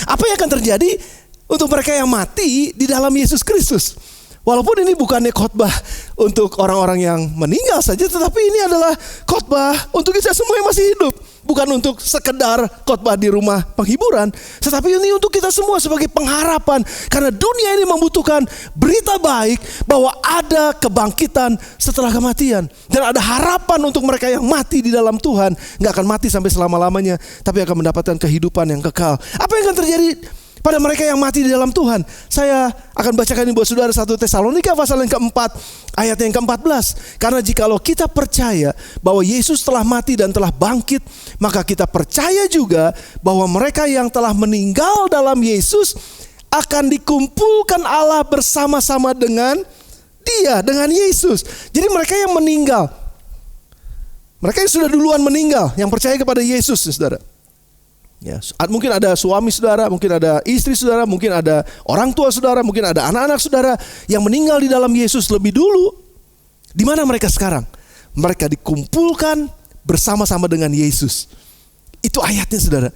apa yang akan terjadi untuk mereka yang mati di dalam Yesus Kristus? Walaupun ini bukannya khotbah untuk orang-orang yang meninggal saja, tetapi ini adalah khotbah untuk kita semua yang masih hidup. Bukan untuk sekedar khotbah di rumah penghiburan, tetapi ini untuk kita semua sebagai pengharapan. Karena dunia ini membutuhkan berita baik bahwa ada kebangkitan setelah kematian. Dan ada harapan untuk mereka yang mati di dalam Tuhan. Gak akan mati sampai selama-lamanya, tapi akan mendapatkan kehidupan yang kekal. Apa yang akan terjadi pada mereka yang mati di dalam Tuhan? Saya akan bacakan ini buat saudara 1 Tesalonika pasal yang keempat ayat yang ke-14. Karena jikalau kita percaya bahwa Yesus telah mati dan telah bangkit, maka kita percaya juga bahwa mereka yang telah meninggal dalam Yesus akan dikumpulkan Allah bersama-sama dengan Dia, dengan Yesus. Jadi mereka yang meninggal, mereka yang sudah duluan meninggal, yang percaya kepada Yesus, saudara. Ya, mungkin ada suami saudara, mungkin ada istri saudara, mungkin ada orang tua saudara, mungkin ada anak-anak saudara yang meninggal di dalam Yesus lebih dulu. Di mana mereka sekarang? Mereka dikumpulkan bersama-sama dengan Yesus. Itu ayatnya, saudara.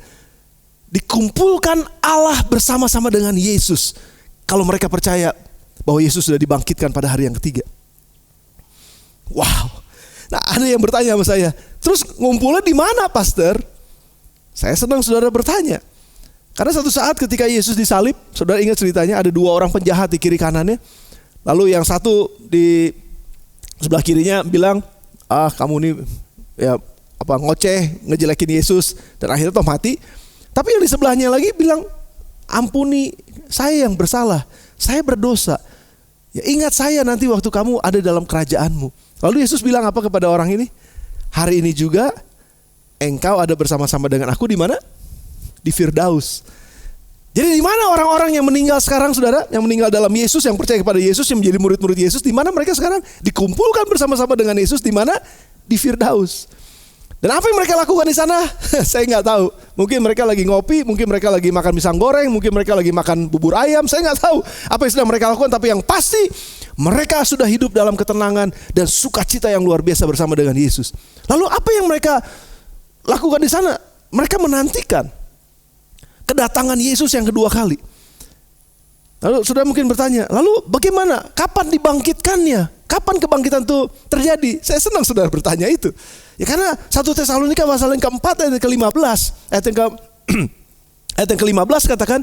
Dikumpulkan Allah bersama-sama dengan Yesus. Kalau mereka percaya bahwa Yesus sudah dibangkitkan pada hari yang ketiga. Wow. Nah, ada yang bertanya sama saya, terus ngumpulnya di mana, Pastor? Saya senang saudara bertanya. Karena satu saat ketika Yesus disalib, saudara ingat ceritanya, ada 2 orang penjahat di kiri kanannya. Lalu yang satu di sebelah kirinya bilang, kamu ini ya ngoceh, ngejelekin Yesus, dan akhirnya toh mati. Tapi yang di sebelahnya lagi bilang, ampuni saya yang bersalah, saya berdosa. Ya, ingat saya nanti waktu kamu ada dalam kerajaanmu. Lalu Yesus bilang apa kepada orang ini? Hari ini juga engkau ada bersama-sama dengan aku di mana? Di Firdaus. Jadi di mana orang-orang yang meninggal sekarang, saudara? Yang meninggal dalam Yesus, yang percaya kepada Yesus, yang menjadi murid-murid Yesus, di mana mereka sekarang? Dikumpulkan bersama-sama dengan Yesus di mana? Di Firdaus. Dan apa yang mereka lakukan di sana? Saya nggak tahu. Mungkin mereka lagi ngopi, mungkin mereka lagi makan pisang goreng, mungkin mereka lagi makan bubur ayam. Saya nggak tahu apa yang sedang mereka lakukan. Tapi yang pasti mereka sudah hidup dalam ketenangan dan sukacita yang luar biasa bersama dengan Yesus. Lalu apa yang mereka lakukan di sana? Mereka menantikan kedatangan Yesus yang kedua kali. Lalu saudara mungkin bertanya, lalu bagaimana? Kapan dibangkitkannya? Kapan kebangkitan itu terjadi? Saya senang saudara bertanya itu. Ya karena 1 Tesalonika pasal yang keempat ayat yang ke-15, ayat yang ke-15 katakan,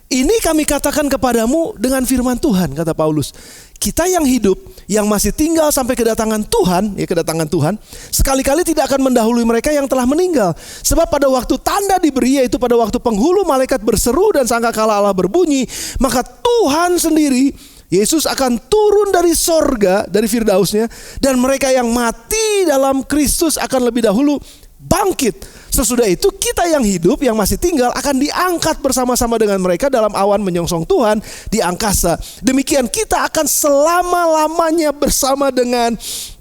ini kami katakan kepadamu dengan firman Tuhan, kata Paulus. Kita yang hidup, yang masih tinggal sampai kedatangan Tuhan, ya kedatangan Tuhan, sekali-kali tidak akan mendahului mereka yang telah meninggal. Sebab pada waktu tanda diberi, yaitu pada waktu penghulu malaikat berseru dan sangkakala Allah berbunyi, maka Tuhan sendiri, Yesus akan turun dari sorga, dari Firdausnya, dan mereka yang mati dalam Kristus akan lebih dahulu bangkit. Sesudah itu kita yang hidup, yang masih tinggal akan diangkat bersama-sama dengan mereka dalam awan menyongsong Tuhan di angkasa. Demikian kita akan selama-lamanya bersama dengan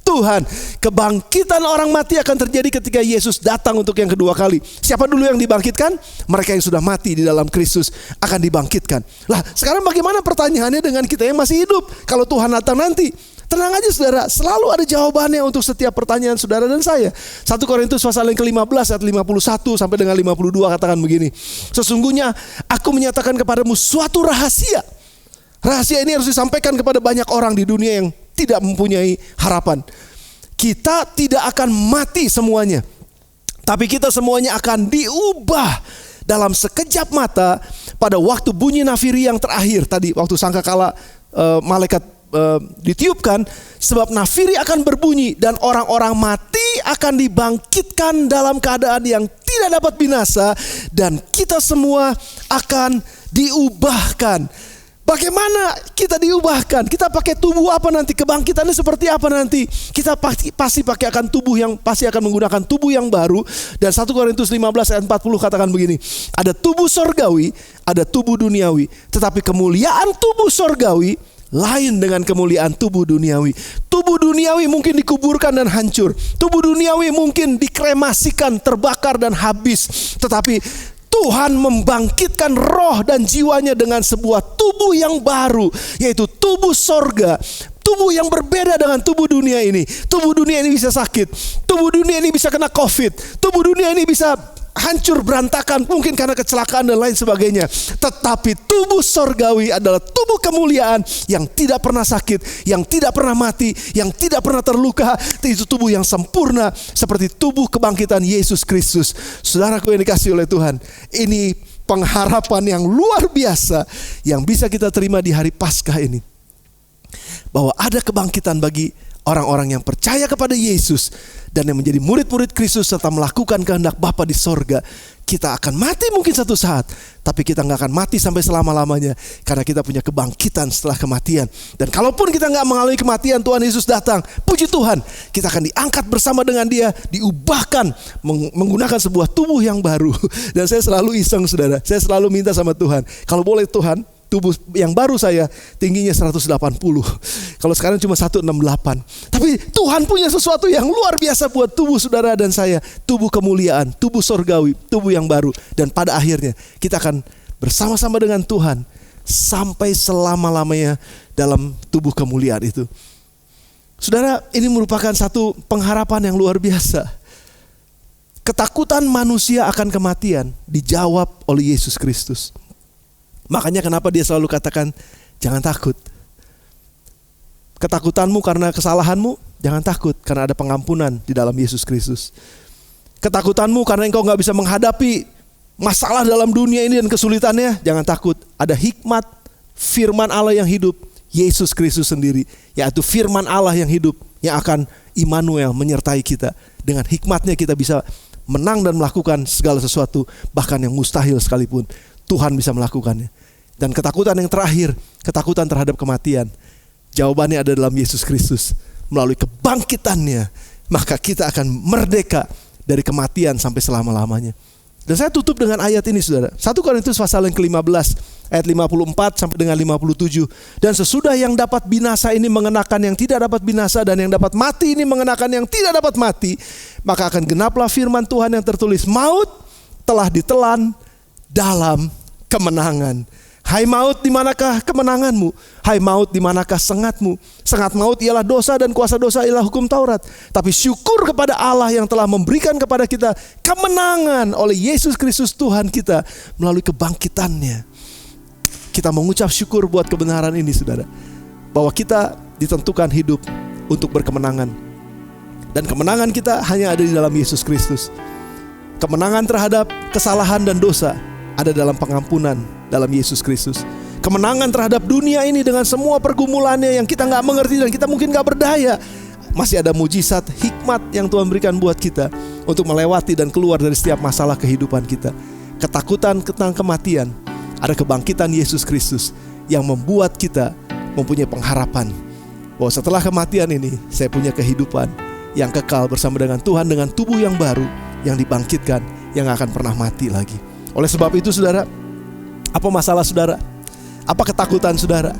Tuhan. Kebangkitan orang mati akan terjadi ketika Yesus datang untuk yang kedua kali. Siapa dulu yang dibangkitkan? Mereka yang sudah mati di dalam Kristus akan dibangkitkan. Lah, sekarang bagaimana pertanyaannya dengan kita yang masih hidup? Kalau Tuhan datang nanti, tenang aja saudara, selalu ada jawabannya untuk setiap pertanyaan saudara dan saya. 1 Korintus pasal yang ke-15 ayat 51 sampai dengan 52 katakan begini. Sesungguhnya aku menyatakan kepadamu suatu rahasia. Rahasia ini harus disampaikan kepada banyak orang di dunia yang tidak mempunyai harapan. Kita tidak akan mati semuanya, tapi kita semuanya akan diubah dalam sekejap mata pada waktu bunyi nafiri yang terakhir. Tadi waktu sangkakala malaikat ditiupkan, sebab nafiri akan berbunyi dan orang-orang mati akan dibangkitkan dalam keadaan yang tidak dapat binasa, dan kita semua akan diubahkan. Bagaimana kita diubahkan? Kita pakai tubuh apa nanti? Kebangkitannya seperti apa nanti? Kita pasti pakai akan tubuh yang pasti akan menggunakan tubuh yang baru. Dan 1 Korintus 15 ayat 40 katakan begini. Ada tubuh sorgawi, ada tubuh duniawi. Tetapi kemuliaan tubuh sorgawi lain dengan kemuliaan tubuh duniawi. Tubuh duniawi mungkin dikuburkan dan hancur. Tubuh duniawi mungkin dikremasikan, terbakar dan habis. Tetapi Tuhan membangkitkan roh dan jiwanya dengan sebuah tubuh yang baru, yaitu tubuh sorga. Tubuh yang berbeda dengan tubuh dunia ini. Tubuh dunia ini bisa sakit. Tubuh dunia ini bisa kena COVID. Tubuh dunia ini bisa hancur berantakan mungkin karena kecelakaan dan lain sebagainya. Tetapi tubuh sorgawi adalah tubuh kemuliaan yang tidak pernah sakit, yang tidak pernah mati, yang tidak pernah terluka. Itu tubuh yang sempurna seperti tubuh kebangkitan Yesus Kristus. Saudaraku yang dikasihi oleh Tuhan, ini pengharapan yang luar biasa yang bisa kita terima di hari Paskah ini. Bahwa ada kebangkitan bagi orang-orang yang percaya kepada Yesus dan yang menjadi murid-murid Kristus serta melakukan kehendak Bapa di sorga. Kita akan mati mungkin satu saat, tapi kita gak akan mati sampai selama-lamanya karena kita punya kebangkitan setelah kematian. Dan kalaupun kita gak mengalami kematian, Tuhan Yesus datang, puji Tuhan, kita akan diangkat bersama dengan Dia, diubahkan menggunakan sebuah tubuh yang baru. Dan saya selalu iseng saudara, saya selalu minta sama Tuhan, kalau boleh Tuhan, tubuh yang baru saya tingginya 180. Kalau sekarang cuma 168. Tapi Tuhan punya sesuatu yang luar biasa buat tubuh saudara dan saya. Tubuh kemuliaan, tubuh sorgawi, tubuh yang baru. Dan pada akhirnya kita akan bersama-sama dengan Tuhan sampai selama-lamanya dalam tubuh kemuliaan itu. Saudara, ini merupakan satu pengharapan yang luar biasa. Ketakutan manusia akan kematian dijawab oleh Yesus Kristus. Makanya kenapa Dia selalu katakan, jangan takut. Ketakutanmu karena kesalahanmu, jangan takut karena ada pengampunan di dalam Yesus Kristus. Ketakutanmu karena engkau gak bisa menghadapi masalah dalam dunia ini dan kesulitannya, jangan takut. Ada hikmat firman Allah yang hidup, Yesus Kristus sendiri, yaitu firman Allah yang hidup yang akan Immanuel menyertai kita. Dengan hikmatnya kita bisa menang dan melakukan segala sesuatu, bahkan yang mustahil sekalipun Tuhan bisa melakukannya. Dan ketakutan yang terakhir, ketakutan terhadap kematian, jawabannya ada dalam Yesus Kristus. Melalui kebangkitannya, maka kita akan merdeka dari kematian sampai selama-lamanya. Dan saya tutup dengan ayat ini saudara. 1 Korintus pasal yang ke-15 ayat 54 sampai dengan 57. Dan sesudah yang dapat binasa ini mengenakan yang tidak dapat binasa, dan yang dapat mati ini mengenakan yang tidak dapat mati, maka akan genaplah firman Tuhan yang tertulis, maut telah ditelan dalam kemenangan. Hai maut, di manakah kemenanganmu? Hai maut, di manakah sengatmu? Sengat maut ialah dosa, dan kuasa dosa ialah hukum Taurat. Tapi syukur kepada Allah yang telah memberikan kepada kita kemenangan oleh Yesus Kristus Tuhan kita melalui kebangkitannya. Kita mengucap syukur buat kebenaran ini saudara, bahwa kita ditentukan hidup untuk berkemenangan. Dan kemenangan kita hanya ada di dalam Yesus Kristus. Kemenangan terhadap kesalahan dan dosa ada dalam pengampunan dalam Yesus Kristus. Kemenangan terhadap dunia ini dengan semua pergumulannya yang kita gak mengerti dan kita mungkin gak berdaya, masih ada mujizat hikmat yang Tuhan berikan buat kita untuk melewati dan keluar dari setiap masalah kehidupan kita. Ketakutan tentang kematian, ada kebangkitan Yesus Kristus yang membuat kita mempunyai pengharapan bahwa setelah kematian ini saya punya kehidupan yang kekal bersama dengan Tuhan, dengan tubuh yang baru yang dibangkitkan, yang gak akan pernah mati lagi. Oleh sebab itu saudara, apa masalah saudara? Apa ketakutan saudara?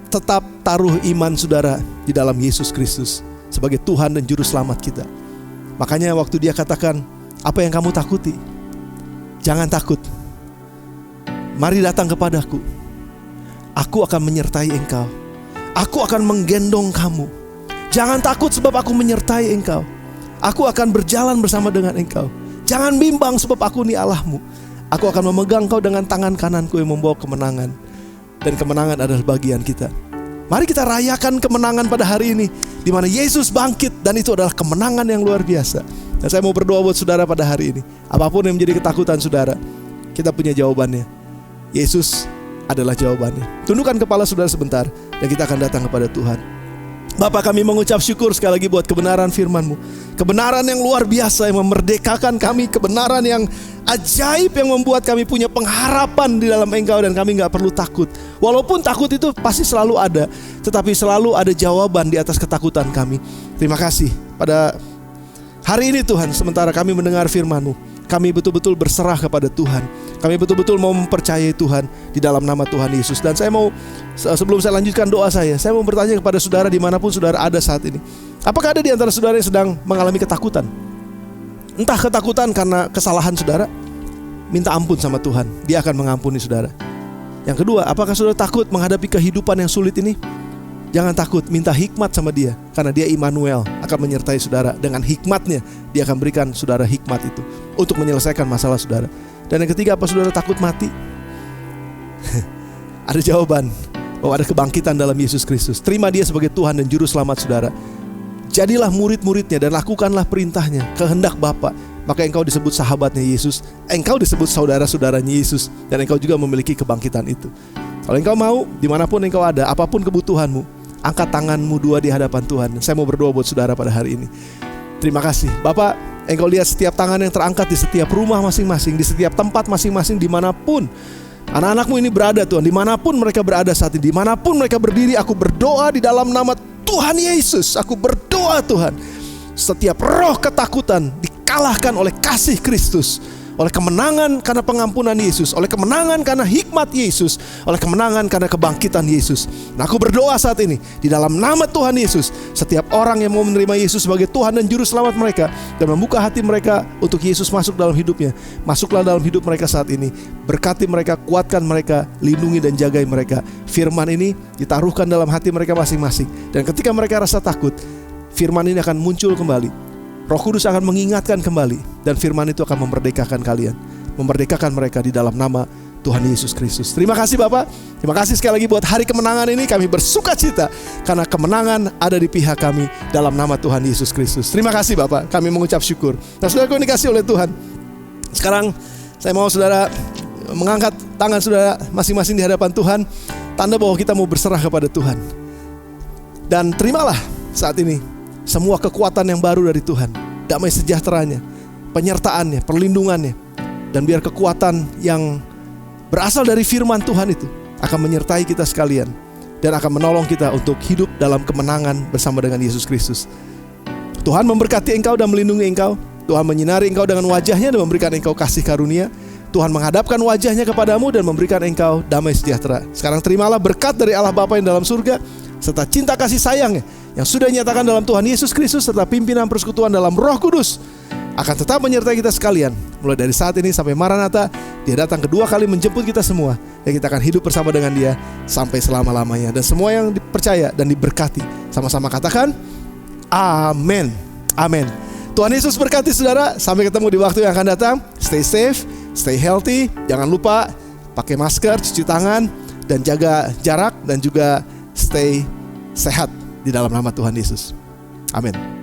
tetap taruh iman saudara di dalam Yesus Kristus sebagai Tuhan dan Juru Selamat kita. Makanya waktu dia katakan, apa yang kamu takuti? Jangan takut. Mari datang kepadaku. Aku akan menyertai engkau. Aku akan menggendong kamu. Jangan takut sebab aku menyertai engkau. Aku akan berjalan bersama dengan engkau. Jangan bimbang sebab aku ni Allahmu. Aku akan memegang kau dengan tangan kananku yang membawa kemenangan. Dan kemenangan adalah bagian kita. Mari kita rayakan kemenangan pada hari ini, di mana Yesus bangkit, dan itu adalah kemenangan yang luar biasa. Dan saya mau berdoa buat saudara pada hari ini. Apapun yang menjadi ketakutan saudara, kita punya jawabannya. Yesus adalah jawabannya. Tundukkan kepala saudara sebentar, dan kita akan datang kepada Tuhan. Bapa, kami mengucap syukur sekali lagi buat kebenaran firman-Mu. Kebenaran yang luar biasa yang memerdekakan kami. Kebenaran yang ajaib yang membuat kami punya pengharapan di dalam Engkau, dan kami gak perlu takut. Walaupun takut itu pasti selalu ada, tetapi selalu ada jawaban di atas ketakutan kami. Terima kasih pada hari ini Tuhan, sementara kami mendengar firman-Mu, kami betul-betul berserah kepada Tuhan. Kami betul-betul mau mempercayai Tuhan di dalam nama Tuhan Yesus. Dan saya mau, sebelum saya lanjutkan doa saya mau bertanya kepada saudara dimanapun saudara ada saat ini. Apakah ada di antara saudara yang sedang mengalami ketakutan? Entah ketakutan karena kesalahan saudara, minta ampun sama Tuhan, Dia akan mengampuni saudara. Yang kedua, apakah saudara takut menghadapi kehidupan yang sulit ini? Jangan takut, minta hikmat sama Dia, karena Dia Immanuel, akan menyertai saudara. Dengan hikmatnya, Dia akan berikan saudara hikmat itu untuk menyelesaikan masalah saudara. Dan yang ketiga, apa saudara takut mati? Ada jawaban, bahwa ada kebangkitan dalam Yesus Kristus. Terima Dia sebagai Tuhan dan Juru Selamat saudara. Jadilah murid-muridnya dan lakukanlah perintahnya, kehendak Bapa. Maka engkau disebut sahabatnya Yesus, engkau disebut saudara-saudaranya Yesus, dan engkau juga memiliki kebangkitan itu. Kalau engkau mau, dimanapun engkau ada, apapun kebutuhanmu, angkat tanganmu dua di hadapan Tuhan. Saya mau berdoa buat saudara pada hari ini. Terima kasih Bapak, engkau lihat setiap tangan yang terangkat di setiap rumah masing-masing, di setiap tempat masing-masing, dimanapun anak-anakmu ini berada Tuhan. Dimanapun mereka berada saat ini, dimanapun mereka berdiri, aku berdoa di dalam nama Tuhan Yesus. Aku berdoa Tuhan, setiap roh ketakutan dikalahkan oleh kasih Kristus, oleh kemenangan karena pengampunan Yesus, oleh kemenangan karena hikmat Yesus, oleh kemenangan karena kebangkitan Yesus. Nah, aku berdoa saat ini di dalam nama Tuhan Yesus, setiap orang yang mau menerima Yesus sebagai Tuhan dan Juru Selamat mereka, dan membuka hati mereka untuk Yesus masuk dalam hidupnya, masuklah dalam hidup mereka saat ini. Berkati mereka, kuatkan mereka, lindungi dan jagai mereka. Firman ini ditaruhkan dalam hati mereka masing-masing, dan ketika mereka rasa takut, firman ini akan muncul kembali. Roh Kudus akan mengingatkan kembali, dan firman itu akan memerdekakan kalian, memerdekakan mereka di dalam nama Tuhan Yesus Kristus. Terima kasih Bapak. Terima kasih sekali lagi buat hari kemenangan ini. Kami bersuka cita karena kemenangan ada di pihak kami dalam nama Tuhan Yesus Kristus. Terima kasih Bapak. Kami mengucap syukur. Nah, saudara, kau dikasih oleh Tuhan. Sekarang saya mau saudara mengangkat tangan saudara masing-masing di hadapan Tuhan, tanda bahwa kita mau berserah kepada Tuhan. Dan terimalah saat ini semua kekuatan yang baru dari Tuhan, damai sejahteranya, penyertaannya, perlindungannya. Dan biar kekuatan yang berasal dari firman Tuhan itu akan menyertai kita sekalian, dan akan menolong kita untuk hidup dalam kemenangan bersama dengan Yesus Kristus. Tuhan memberkati engkau dan melindungi engkau. Tuhan menyinari engkau dengan wajahnya dan memberikan engkau kasih karunia. Tuhan menghadapkan wajahnya kepadamu dan memberikan engkau damai sejahtera. Sekarang terimalah berkat dari Allah Bapa yang dalam surga, serta cinta kasih sayangnya yang sudah dinyatakan dalam Tuhan Yesus Kristus, serta pimpinan persekutuan dalam Roh Kudus akan tetap menyertai kita sekalian mulai dari saat ini sampai Maranatha. Dia datang kedua kali menjemput kita semua, dan kita akan hidup bersama dengan Dia sampai selama-lamanya. Dan semua yang dipercaya dan diberkati sama-sama katakan amin. Amin. Tuhan Yesus berkati saudara. Sampai ketemu di waktu yang akan datang. Stay safe, stay healthy. Jangan lupa pakai masker, cuci tangan, dan jaga jarak, dan juga stay sehat di dalam nama Tuhan Yesus. Amin.